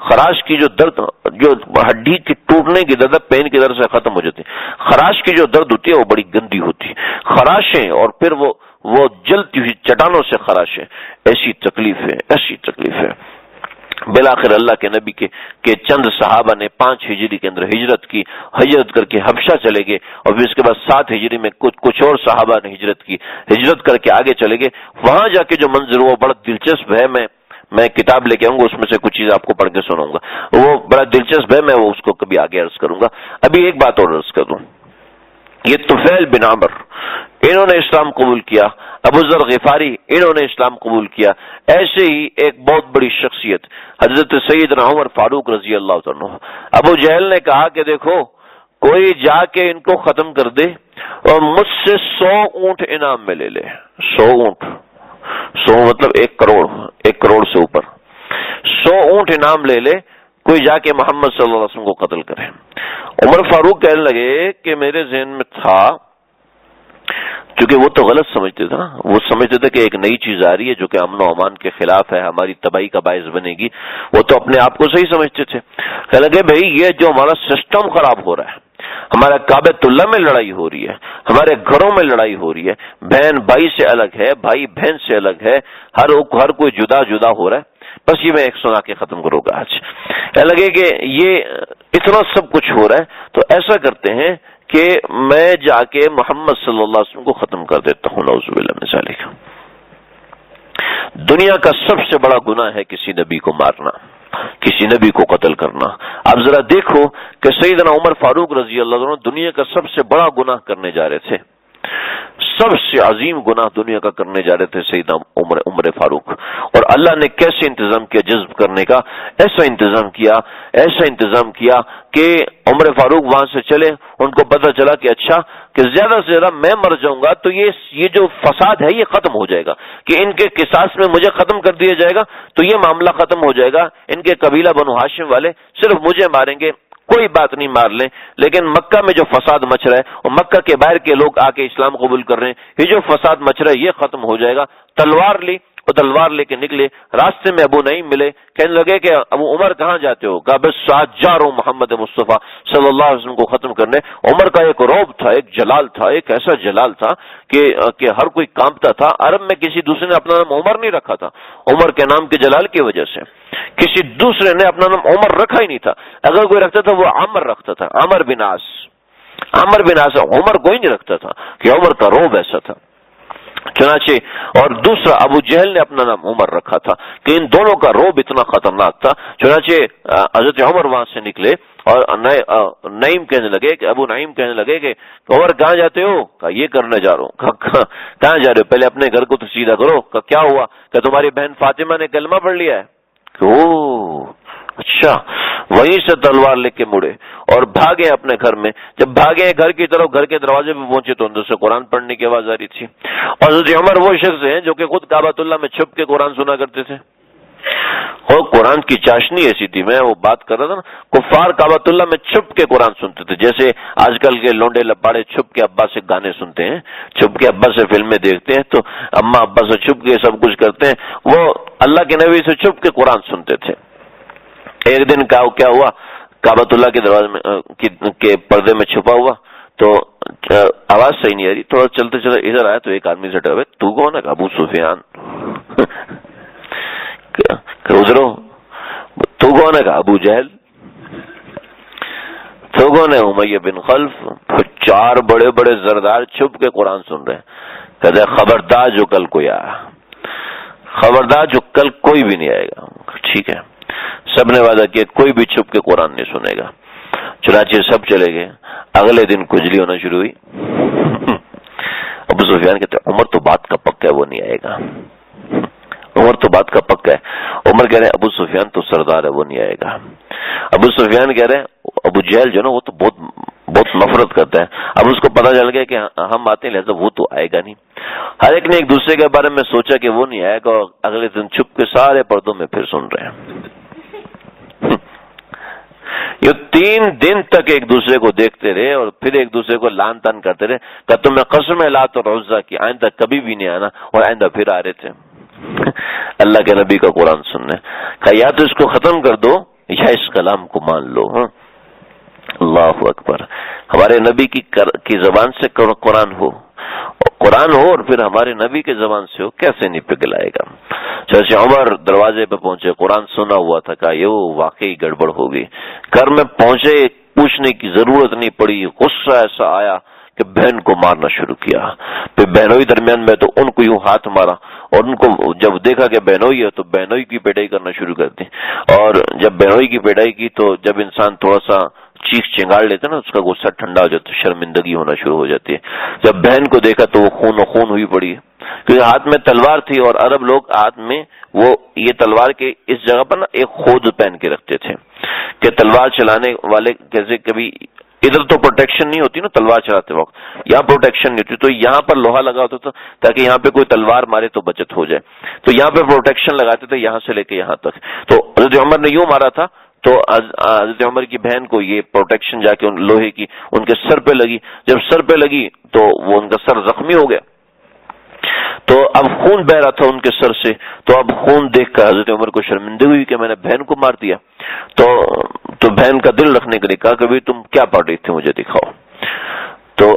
خراش کی جو درد، جو ہڈی کی ٹوٹنے کی درد پین کی درد سے ختم ہو جاتی ہے، خراش کی جو درد ہوتی ہے وہ بڑی گندی ہوتی ہے. خراشیں اور پھر وہ جلتی ہوئی چٹانوں سے خراشیں، ایسی تکلیف ہے، ایسی تکلیف ہے. بالآخر اللہ کے نبی کے چند صحابہ نے 5 ہجری کے اندر ہجرت کی، ہجرت کر کے حبشہ چلے گئے، اور پھر اس کے بعد 7 ہجری میں کچھ اور صحابہ نے ہجرت کی، ہجرت کر کے آگے چلے گئے. وہاں جا کے جو منظر وہ بڑا دلچسپ ہے، میں کتاب لے کے آؤں گا، اس میں سے کچھ چیز آپ کو پڑھ کے سناؤں گا، وہ بڑا دلچسپ ہے، میں وہ اس کو کبھی آگے عرض کروں گا. ابھی ایک بات اور عرض کر دوں. یہ طفیل بن عمر، انہوں نے اسلام قبول کیا. ابو ذر غفاری، انہوں نے اسلام قبول کیا. ایسے ہی ایک بہت بڑی شخصیت حضرت سیدنا عمر فاروق رضی اللہ عنہ. ابو جہل نے کہا کہ دیکھو کوئی جا کے ان کو ختم کر دے اور مجھ سے 100 اونٹ انعام میں لے لے. 100 اونٹ، 100 مطلب 1 کروڑ، 1 کروڑ سے اوپر. 100 اونٹ انعام لے لے کوئی جا کے محمد صلی اللہ علیہ وسلم کو قتل کرے. عمر فاروق کہنے لگے کہ میرے ذہن میں تھا، کیونکہ وہ تو غلط سمجھتے تھے نا، وہ سمجھتے تھے کہ ایک نئی چیز آ رہی ہے جو کہ امن و امان کے خلاف ہے، ہماری تباہی کا باعث بنے گی. وہ تو اپنے آپ کو صحیح سمجھتے تھے. کہنے لگے بھائی یہ جو ہمارا سسٹم خراب ہو رہا ہے، ہمارا کعبۃ اللہ میں لڑائی ہو رہی ہے، ہمارے گھروں میں لڑائی ہو رہی ہے، بہن بھائی سے الگ ہے، بھائی بہن سے الگ ہے، ہر کوئی جدا جدا ہو رہا ہے، بس یہ میں ایک سنا کے ختم کروں گا آج. لگے کہ یہ اتنا سب کچھ ہو رہا ہے تو ایسا کرتے ہیں کہ میں جا کے محمد صلی اللہ علیہ وسلم کو ختم کر دیتا ہوں. نعوذ باللہ من ذالک. دنیا کا سب سے بڑا گناہ ہے کسی نبی کو مارنا، کسی نبی کو قتل کرنا. اب ذرا دیکھو کہ سیدنا عمر فاروق رضی اللہ عنہ دنیا کا سب سے بڑا گناہ کرنے جا رہے تھے، سب سے عظیم گناہ دنیا کا کرنے جا رہے تھے سیدنا عمر فاروق. اور اللہ نے کیسے انتظام کیا جذب کرنے کا؟ ایسا انتظام کیا کہ عمر فاروق وہاں سے چلے. ان کو پتہ چلا کہ اچھا کہ زیادہ سے زیادہ میں مر جاؤں گا تو یہ جو فساد ہے یہ ختم ہو جائے گا، کہ ان کے قصاص میں مجھے ختم کر دیا جائے گا تو یہ معاملہ ختم ہو جائے گا. ان کے قبیلہ بنو ہاشم والے صرف مجھے ماریں گے، کوئی بات نہیں مار لیں، لیکن مکہ میں جو فساد مچ رہا ہے اور مکہ کے باہر کے لوگ آ کے اسلام قبول کر رہے ہیں، یہ جو فساد مچ رہا ہے یہ ختم ہو جائے گا. تلوار لی اور تلوار لے کے نکلے. راستے میں ابو نعیم ملے، کہنے لگے کہ ابو عمر کہاں جاتے ہو؟ کہا بس ساتھ جا رہا ہوں محمد مصطفیٰ صلی اللہ علیہ وسلم کو ختم کرنے. عمر کا ایک رعب تھا، ایک جلال تھا، ایک ایسا جلال تھا کہ ہر کوئی کانپتا تھا. عرب میں کسی دوسرے نے اپنا نام عمر نہیں رکھا تھا، عمر کے نام کے جلال کی وجہ سے کسی دوسرے نے اپنا نام عمر رکھا ہی نہیں تھا. اگر کوئی رکھتا تھا وہ عمر رکھتا تھا، عمر بن عاص. عمر کوئی نہیں رکھتا تھا کہ عمر کا رعب ایسا تھا. چنانچہ اور دوسرا ابو جہل نے اپنا نام عمر رکھا تھا کہ ان دونوں کا رعب اتنا خطرناک تھا. چنانچہ حضرت عمر وہاں سے نکلے اور نعیم کہنے لگے کہ ابو نعیم کہنے لگے کہ عمر کہاں جاتے ہو؟ کہا یہ کرنے جا رہا ہوں. کہاں جا رہے ہو؟ پہلے اپنے گھر کو تو سیدھا کرو. کہا کیا ہوا؟ کہ تمہاری بہن فاطمہ نے کلمہ پڑھ لیا ہے. او اچھا. وہیں سے تلوار لے کے مڑے اور بھاگے اپنے گھر میں. جب بھاگے گھر کی طرف، گھر کے دروازے پہ پہنچے تو اندر سے قرآن پڑھنے کی آواز آ رہی تھی. اور حضرت عمر وہ شخص ہیں جو کہ خود کعبۃ اللہ میں چھپ کے قرآن سنا کرتے تھے. اور قرآن کی چاشنی ایسی تھی، میں وہ بات کر رہا تھا نا، کفار کعبۃ اللہ میں چھپ کے قرآن سنتے تھے. جیسے آج کل کے لونڈے لپاڑے چھپ کے ابا سے گانے سنتے ہیں، چھپ کے ابا سے فلمیں دیکھتے ہیں، تو اما ابا سے چھپ کے سب کچھ کرتے ہیں. وہ اللہ کے نبی سے چھپ کے قرآن سنتے تھے. ایک دن کیا ہوا، کعبۃ اللہ کے دروازے میں کے پردے میں چھپا ہوا تو آواز صحیح نہیں آ رہی. تھوڑا چلتے چلتے ادھر آیا تو ایک آدمی سے ڈرے، تو کون ہے؟ ابو سفیان. ادھرو تو کون ہے؟ ابو جہل. تو کون ہے؟ امیہ بن خلف. 4 بڑے بڑے زردار چھپ کے قرآن سن رہے ہیں. کہتے خبردار جو کل کوئی آیا، خبردار جو کل کوئی بھی نہیں آئے گا. ٹھیک ہے، سب نے وعدہ کیا کوئی بھی چھپ کے قرآن نہیں سنے گا. چنانچہ سب چلے گئے. اگلے دن کجلی ہونا شروع ہوئی. ابو سفیان کہتے عمر تو بات کا پکا ہے وہ نہیں آئے گا. عمر تو بات کا پکا ہے. عمر کہہ رہے ہیں ابو سفیان تو سردار ہے وہ نہیں آئے گا. ابو سفیان کہہ رہے ہیں ابو جہل جو نا وہ تو بہت نفرت کرتا ہے. اب اس کو پتہ چل گیا کہ ہم آتے ہیں لہذا وہ تو آئے گا نہیں. ہر ایک نے ایک دوسرے کے بارے میں سوچا کہ وہ نہیں آئے گا، اور اگلے دن چھپ کے سارے پردوں میں پھر سن رہے ہیں. یہ 3 دن تک ایک دوسرے کو دیکھتے رہے اور پھر ایک دوسرے کو لان تان کرتے رہے کہ تمہیں قسم لات اور عزا کی آئندہ کبھی بھی نہیں آنا، اور آئندہ پھر آ رہے تھے اللہ کے نبی کا قرآن سننے کہ یا تو اس کو ختم کر دو یا اس کلام کو مان لو۔ اللہ اکبر، ہمارے نبی کی زبان سے قرآن ہو اور پھر ہمارے نبی کے زبان سے ہو، کیسے نہیں پگلائے گا۔ چچا عمر دروازے پہ پہنچے، قرآن سنا ہوا تھا کہ یہ واقعی گڑبڑ ہو گئی۔ گھر میں پہنچے، پوچھنے کی ضرورت نہیں پڑی، غصہ ایسا آیا کہ بہن کو مارنا شروع کیا۔ پھر بہنوئی درمیان میں تو ان کو یوں ہاتھ مارا، اور ان کو جب دیکھا کہ بہنوئی ہے تو بہنوئی کی پیٹائی کرنا شروع کر دی، اور جب بہنوئی کی پیٹائی کی تو جب انسان تھوڑا سا چیخ چنگاڑ لیتا نا، اس کا غصہ ٹھنڈا ہو جاتا ہے، شرمندگی ہونا شروع ہو جاتی ہے۔ جب بہن کو دیکھا تو وہ خون و خون ہوئی پڑی، کیونکہ ہاتھ میں تلوار تھی، اور عرب لوگ ہاتھ میں وہ یہ تلوار کے اس جگہ پر نا ایک خود پہن کے رکھتے تھے کہ تلوار چلانے والے جیسے کبھی ادھر تو پروٹیکشن نہیں ہوتی نا تلوار چلاتے وقت، یہاں پروٹیکشن نہیں ہوتی، تو یہاں پر لوہا لگا ہوتا تھا تاکہ یہاں پہ کوئی تلوار مارے تو بچت ہو جائے، تو یہاں پہ پروٹیکشن لگاتے تھے یہاں سے لے کے یہاں تک۔ تو حضرت عمر نے یوں مارا تھا تو حضرت عمر کی بہن کو یہ پروٹیکشن جا کے لوہے کی ان کے سر پہ لگی، جب سر پہ لگی تو وہ ان کا سر زخمی ہو گیا، تو اب خون بہ رہا تھا ان کے سر سے، تو اب خون دیکھ کر حضرت عمر کو شرمندگی ہوئی کہ میں نے بہن کو مار دیا، تو بہن کا دل رکھنے کے لیے کہا کہ بھائی تم کیا پڑھ رہی تھی مجھے دکھاؤ۔ تو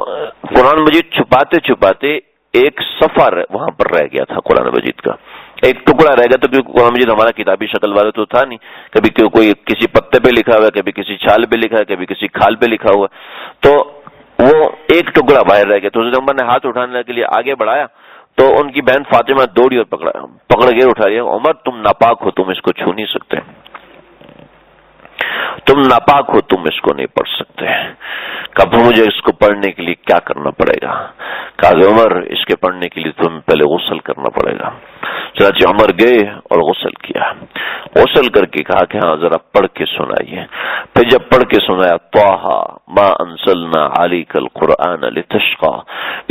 قرآن مجید چھپاتے چھپاتے ایک صفحہ وہاں پر رہ گیا تھا، قرآن مجید کا ایک ٹکڑا رہ گیا تھا، کیونکہ قرآن مجید ہمارا کتابی شکل والے تو تھا نہیں، کبھی کوئی کسی پتے پہ لکھا ہوا ہے، کبھی کسی چھال پہ لکھا ہے، کبھی کسی کھال پہ لکھا ہوا ہے، تو وہ ایک ٹکڑا باہر رہ گیا۔ تو حضرت عمر نے ہاتھ اٹھانے کے لیے آگے بڑھایا تو ان کی بہن فاطمہ دوڑی اور پکڑ کے اٹھا لیا، عمر تم ناپاک ہو، تم اس کو چھو نہیں سکتے، تم ناپاک ہو، تم اس کو نہیں پڑھ سکتے۔ کب مجھے اس کو پڑھنے کے لیے کیا کرنا پڑے گا؟ کہا عمر اس کے پڑھنے کے لیے تمہیں پہلے غسل کرنا پڑے گا۔ چنانچہ عمر گئے اور غسل کیا، غسل کر کے کہا کہ ہاں ذرا پڑھ کے سنائیے۔ پھر جب پڑھ کے سنایا، طٰہٰ ما انزلنا علیک القرآن لتشقى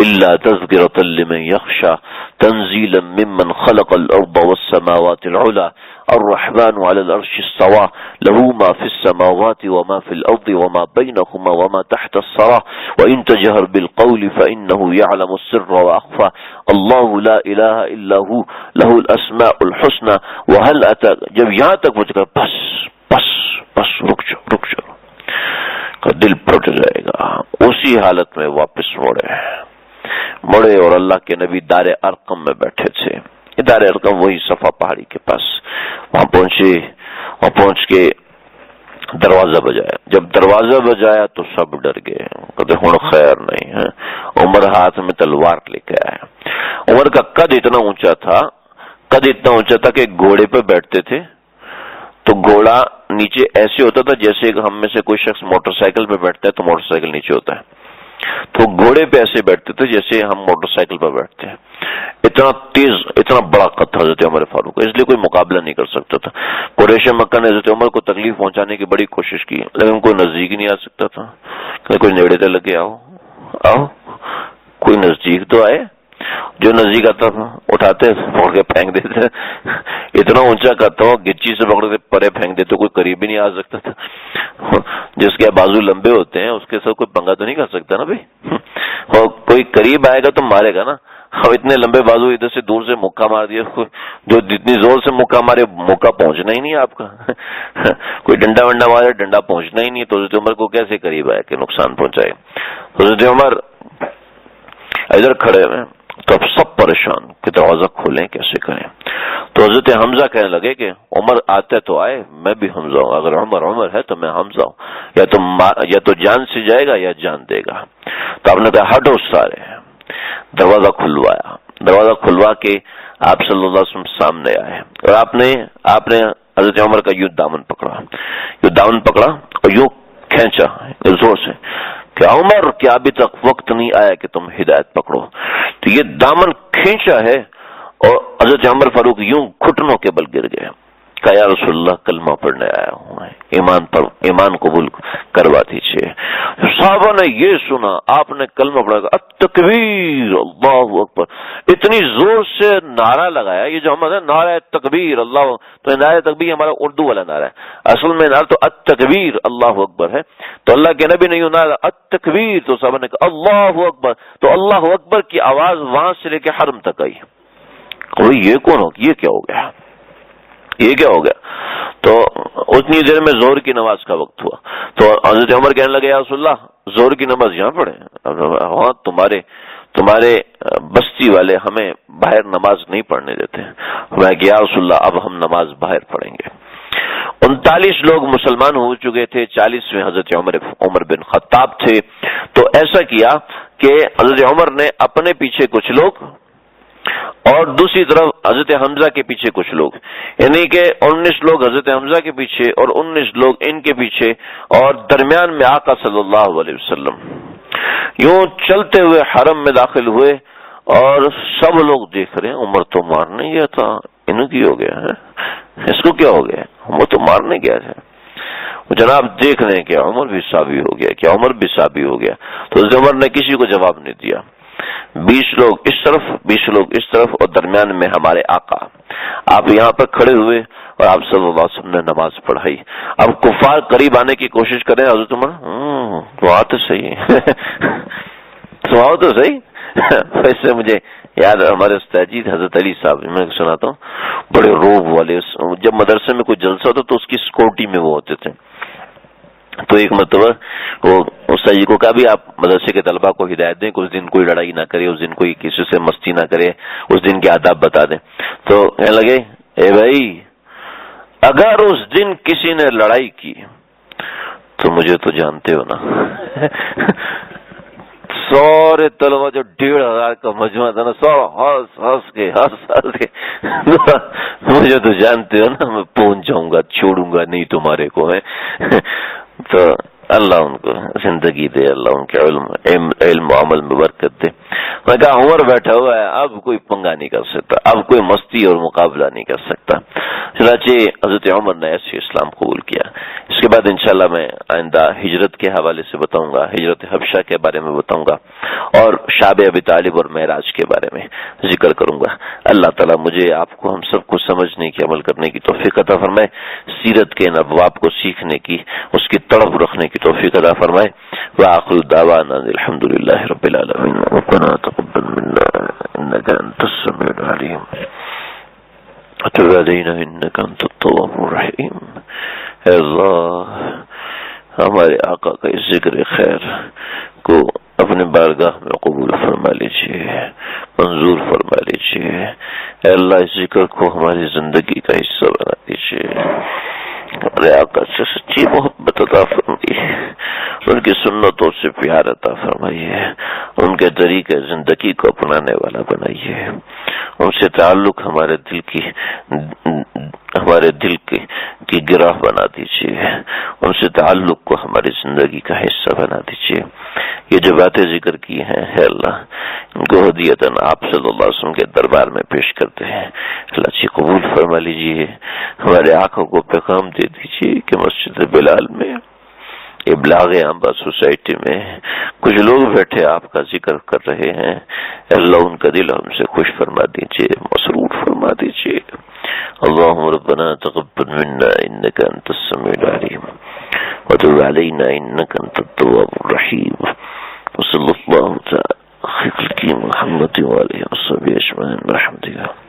الا تذکرۃ لمن یخشى تنزیلا ممن خلق الارض والسماوات العلی الرحمن على العرش استوى له ما في السماوات وما في الأرض وما بينهما وما تحت الثرى وإن تجهر بالقول فإنه يعلم السر وأخفى الله لا إله إلا هو له الأسماء الحسنى وهل أتى جب یہاں تک وہ کہا بس رک جاؤ، دل پھٹ جائے گا۔ اسی حالت میں واپس مڑے اور اللہ کے نبی دار ارقم میں بیٹھے تھے۔ دار ارقم وہی صفا پہاڑی کے پاس، وہاں پہنچے، وہاں پہنچ کے دروازہ بجایا۔ جب دروازہ بجایا تو سب ڈر گئے، کہتے ہن خیر نہیں ہے۔ عمر ہاتھ میں تلوار لے کے آیا۔ عمر کا قد اتنا اونچا تھا کہ گھوڑے پہ بیٹھتے تھے تو گھوڑا نیچے ایسے ہوتا تھا جیسے ہم میں سے کوئی شخص موٹر سائیکل پہ بیٹھتا ہے تو موٹر سائیکل نیچے ہوتا ہے، تو گھوڑے پہ ایسے بیٹھتے تھے جیسے ہم موٹر سائیکل پر بیٹھتے ہیں۔ اتنا تیز، اتنا بڑا قد تھا حضرت عمر فاروق، اس لیے کوئی مقابلہ نہیں کر سکتا تھا۔ قریش مکہ نے حضرت عمر کو تکلیف پہنچانے کی بڑی کوشش کی، لیکن کوئی نزدیک نہیں آ سکتا تھا۔ کوئی نیڑے تو لگے آؤ کوئی نزدیک تو آئے۔ جو نزدیک آتا تھا اٹھاتے پکڑ کے پھینک دیتے، اتنا اونچا کرتا ہوں گچی سے پکڑ کے پرے پھینک دیتے، کوئی قریب ہی نہیں آ سکتا تھا۔ جس کے بازو لمبے ہوتے ہیں اس کے ساتھ کوئی پنگا تو نہیں کر سکتا نا بھائی، اور کوئی قریب آئے گا تو مارے گا نا۔ اب اتنے لمبے بازو، ادھر سے دور سے مکہ مار دیا، جو جتنی زور سے مکہ مارے مکہ پہنچنا ہی نہیں آپ کا، کوئی ڈنڈا ونڈا مارے ڈنڈا پہنچنا ہی نہیں، تو حضرت عمر کو کیسے قریب آئے کہ نقصان پہنچائے۔ حضرت عمر ادھر کھڑے ہوئے تو اب سب پریشان کہ دروازہ کھولیں کیسے کریں، تو حضرت حمزہ کہنے لگے کہ عمر آتے تو آئے، میں بھی حمزہ ہوں، اگر عمر ہے تو میں حمزہ ہوں، یا تو جان سے جائے گا یا جان دے گا۔ تو آپ نے کہا ہٹو سارے، دروازہ کھلوا کے آپ صلی اللہ علیہ وسلم سامنے آئے، اور آپ نے حضرت عمر کا یوں دامن پکڑا اور یوں کھینچا زور سے کہ عمر کیا ابھی تک وقت نہیں آیا کہ تم ہدایت پکڑو؟ تو یہ دامن کھینچا ہے اور حضرت عمر فاروق یوں گھٹنوں کے بل گر گئے، کہا یا رسول اللہ کلمہ پڑھنے آیا ہوں، ایمان قبول کروا دیجیے۔ صحابہ نے یہ سنا، آپ نے کلمہ پڑھا التکبیر اللہ اکبر، اتنی زور سے نعرہ لگایا۔ یہ جو ہمارا نعرہ تکبیر اللہ، تو نعرہ تکبیر ہمارا اردو والا نعرہ ہے، اصل میں نعرہ تو التکبیر اللہ اکبر ہے۔ تو اللہ کے نبی نے یوں نعرہ التکبیر، تو صحابہ نے کہا اللہ اکبر، تو اللہ اکبر کی آواز وہاں سے لے کے حرم تک آئی۔ یہ کون ہو، یہ کیا ہو گیا، یہ کیا ہو گیا؟ تو اتنی دیر میں ظہر کی نماز کا وقت ہوا، تو حضرت عمر کہنے لگے یا رسول اللہ ظہر کی نماز یہاں پڑھیں؟ ہاں تمہارے بستی والے ہمیں باہر نماز نہیں پڑھنے دیتے۔ میں کہ یا رسول اللہ اب ہم نماز باہر پڑھیں گے۔ 39 لوگ مسلمان ہو چکے تھے، 40 میں حضرت عمر بن خطاب تھے۔ تو ایسا کیا کہ حضرت عمر نے اپنے پیچھے کچھ لوگ اور دوسری طرف حضرت حمزہ کے پیچھے کچھ لوگ، یعنی کہ 19 لوگ حضرت حمزہ کے پیچھے اور 19 لوگ ان کے پیچھے، اور درمیان میں آقا صلی اللہ علیہ وسلم یوں چلتے ہوئے حرم میں داخل ہوئے، اور سب لوگ دیکھ رہے ہیں عمر تو مارنے گیا تھا، انہوں کی ہو گیا ہے، اس کو کیا ہو گیا، عمر تو مارنے گیا تھا۔ جناب دیکھ رہے ہیں کہ عمر بھی صحابی ہو گیا، کیا عمر بھی صحابی ہو گیا؟ تو حضرت عمر نے کسی کو جواب نہیں دیا۔ 20 لوگ اس طرف، 20 لوگ اس طرف، اور درمیان میں ہمارے آقا، آپ یہاں پر کھڑے ہوئے اور آپ صلی اللہ علیہ وسلم نے نماز پڑھائی۔ اب کفار قریب آنے کی کوشش کریں، حضرت عمر تو تو صحیح سواؤ تو صحیح۔ ویسے مجھے یاد ہمارے استاد جی حضرت علی صاحب، میں سناتا ہوں، بڑے روب والے، جب مدرسے میں کوئی جلسہ ہوتا تو اس کی سکیورٹی میں وہ ہوتے تھے۔ تو ایک مرتبہ وہ استاد جی کو کہا بھی آپ مدرسے کے طلبہ کو ہدایت دیں کہ اس دن کوئی لڑائی نہ کرے، اس دن کوئی کسی سے مستی نہ کرے، اس دن کے آداب بتا دیں۔ تو کہنے لگے اے بھائی اگر اس دن کسی نے لڑائی کی تو مجھے تو جانتے ہو نا۔ سارے طلبہ جو 1,500 کا مجموعہ تھا نا، سارا ہنس کے مجھے تو جانتے ہو نا، میں پہنچ جاؤں گا، چھوڑوں گا نہیں تمہارے کو ہے۔ تو اللہ ان کو زندگی دے، اللہ ان کے علم و عمل میں برکت دے۔ میں کہا عمر بیٹھا ہوا ہے، اب کوئی پنگا نہیں کر سکتا، اب کوئی مستی اور مقابلہ نہیں کر سکتا۔ چنانچہ حضرت عمر نے ایسے اسلام قبول کیا۔ اس کے بعد انشاءاللہ میں آئندہ ہجرت کے حوالے سے بتاؤں گا، ہجرت حبشہ کے بارے میں بتاؤں گا، اور شاب ابی طالب اور معراج کے بارے میں ذکر کروں گا۔ اللہ تعالیٰ مجھے آپ کو، ہم سب کو سمجھنے کی، عمل کرنے کی توفیق عطا فرمائے، سیرت کے ان ابواب کو سیکھنے کی، اس کی تڑپ رکھنے کی توفیق عطا فرمائے۔ وآخر دعوانا الحمد للہ رب العالمین، ربنا تقبل منا انک انت السمیع العلیم وتب علینا انک انت التواب الرحیم۔ اے اللہ ہمارے آقا کا اس ذکر خیر کو اپنے بارگاہ میں قبول فرما لیجیے، منظور فرما لیجیے۔ اے اللہ اس ذکر کو ہماری زندگی کا حصہ بنا دیجیے، ہمارے آقا سے سچی محبت عطا فرمائیے، ان کی سنتوں سے پیار عطا فرمائیے، ان کے طریقے زندگی کو اپنانے والا بنائیے، ان سے تعلق ہمارے دل کی گرہ بنا دیجیے، ان سے تعلق کو ہماری زندگی کا حصہ بنا دیجیے۔ یہ جو باتیں ذکر کی ہیں ہے اللہ، ان کو ہدیتاً آپ صلی اللہ علیہ وسلم کے دربار میں پیش کرتے ہیں، اللہ جی قبول فرما لیجیے۔ ہمارے آنکھوں کو پیغام دے دیجیے کہ مسجد بلال میں، ابلاغ آمبا سوسائٹی میں کچھ لوگ بیٹھے آپ کا ذکر کر رہے ہیں، اللہ ان کا دل ہم سے خوش فرما دیجیے، مسرور فرما دیجیے۔ اللهم ربنا تقبل منا انك انت السميع العليم وتب علينا انك انت التواب الرحيم وصلى الله تعالى على خير محمد وآله وصحبه اجمعين برحمتك۔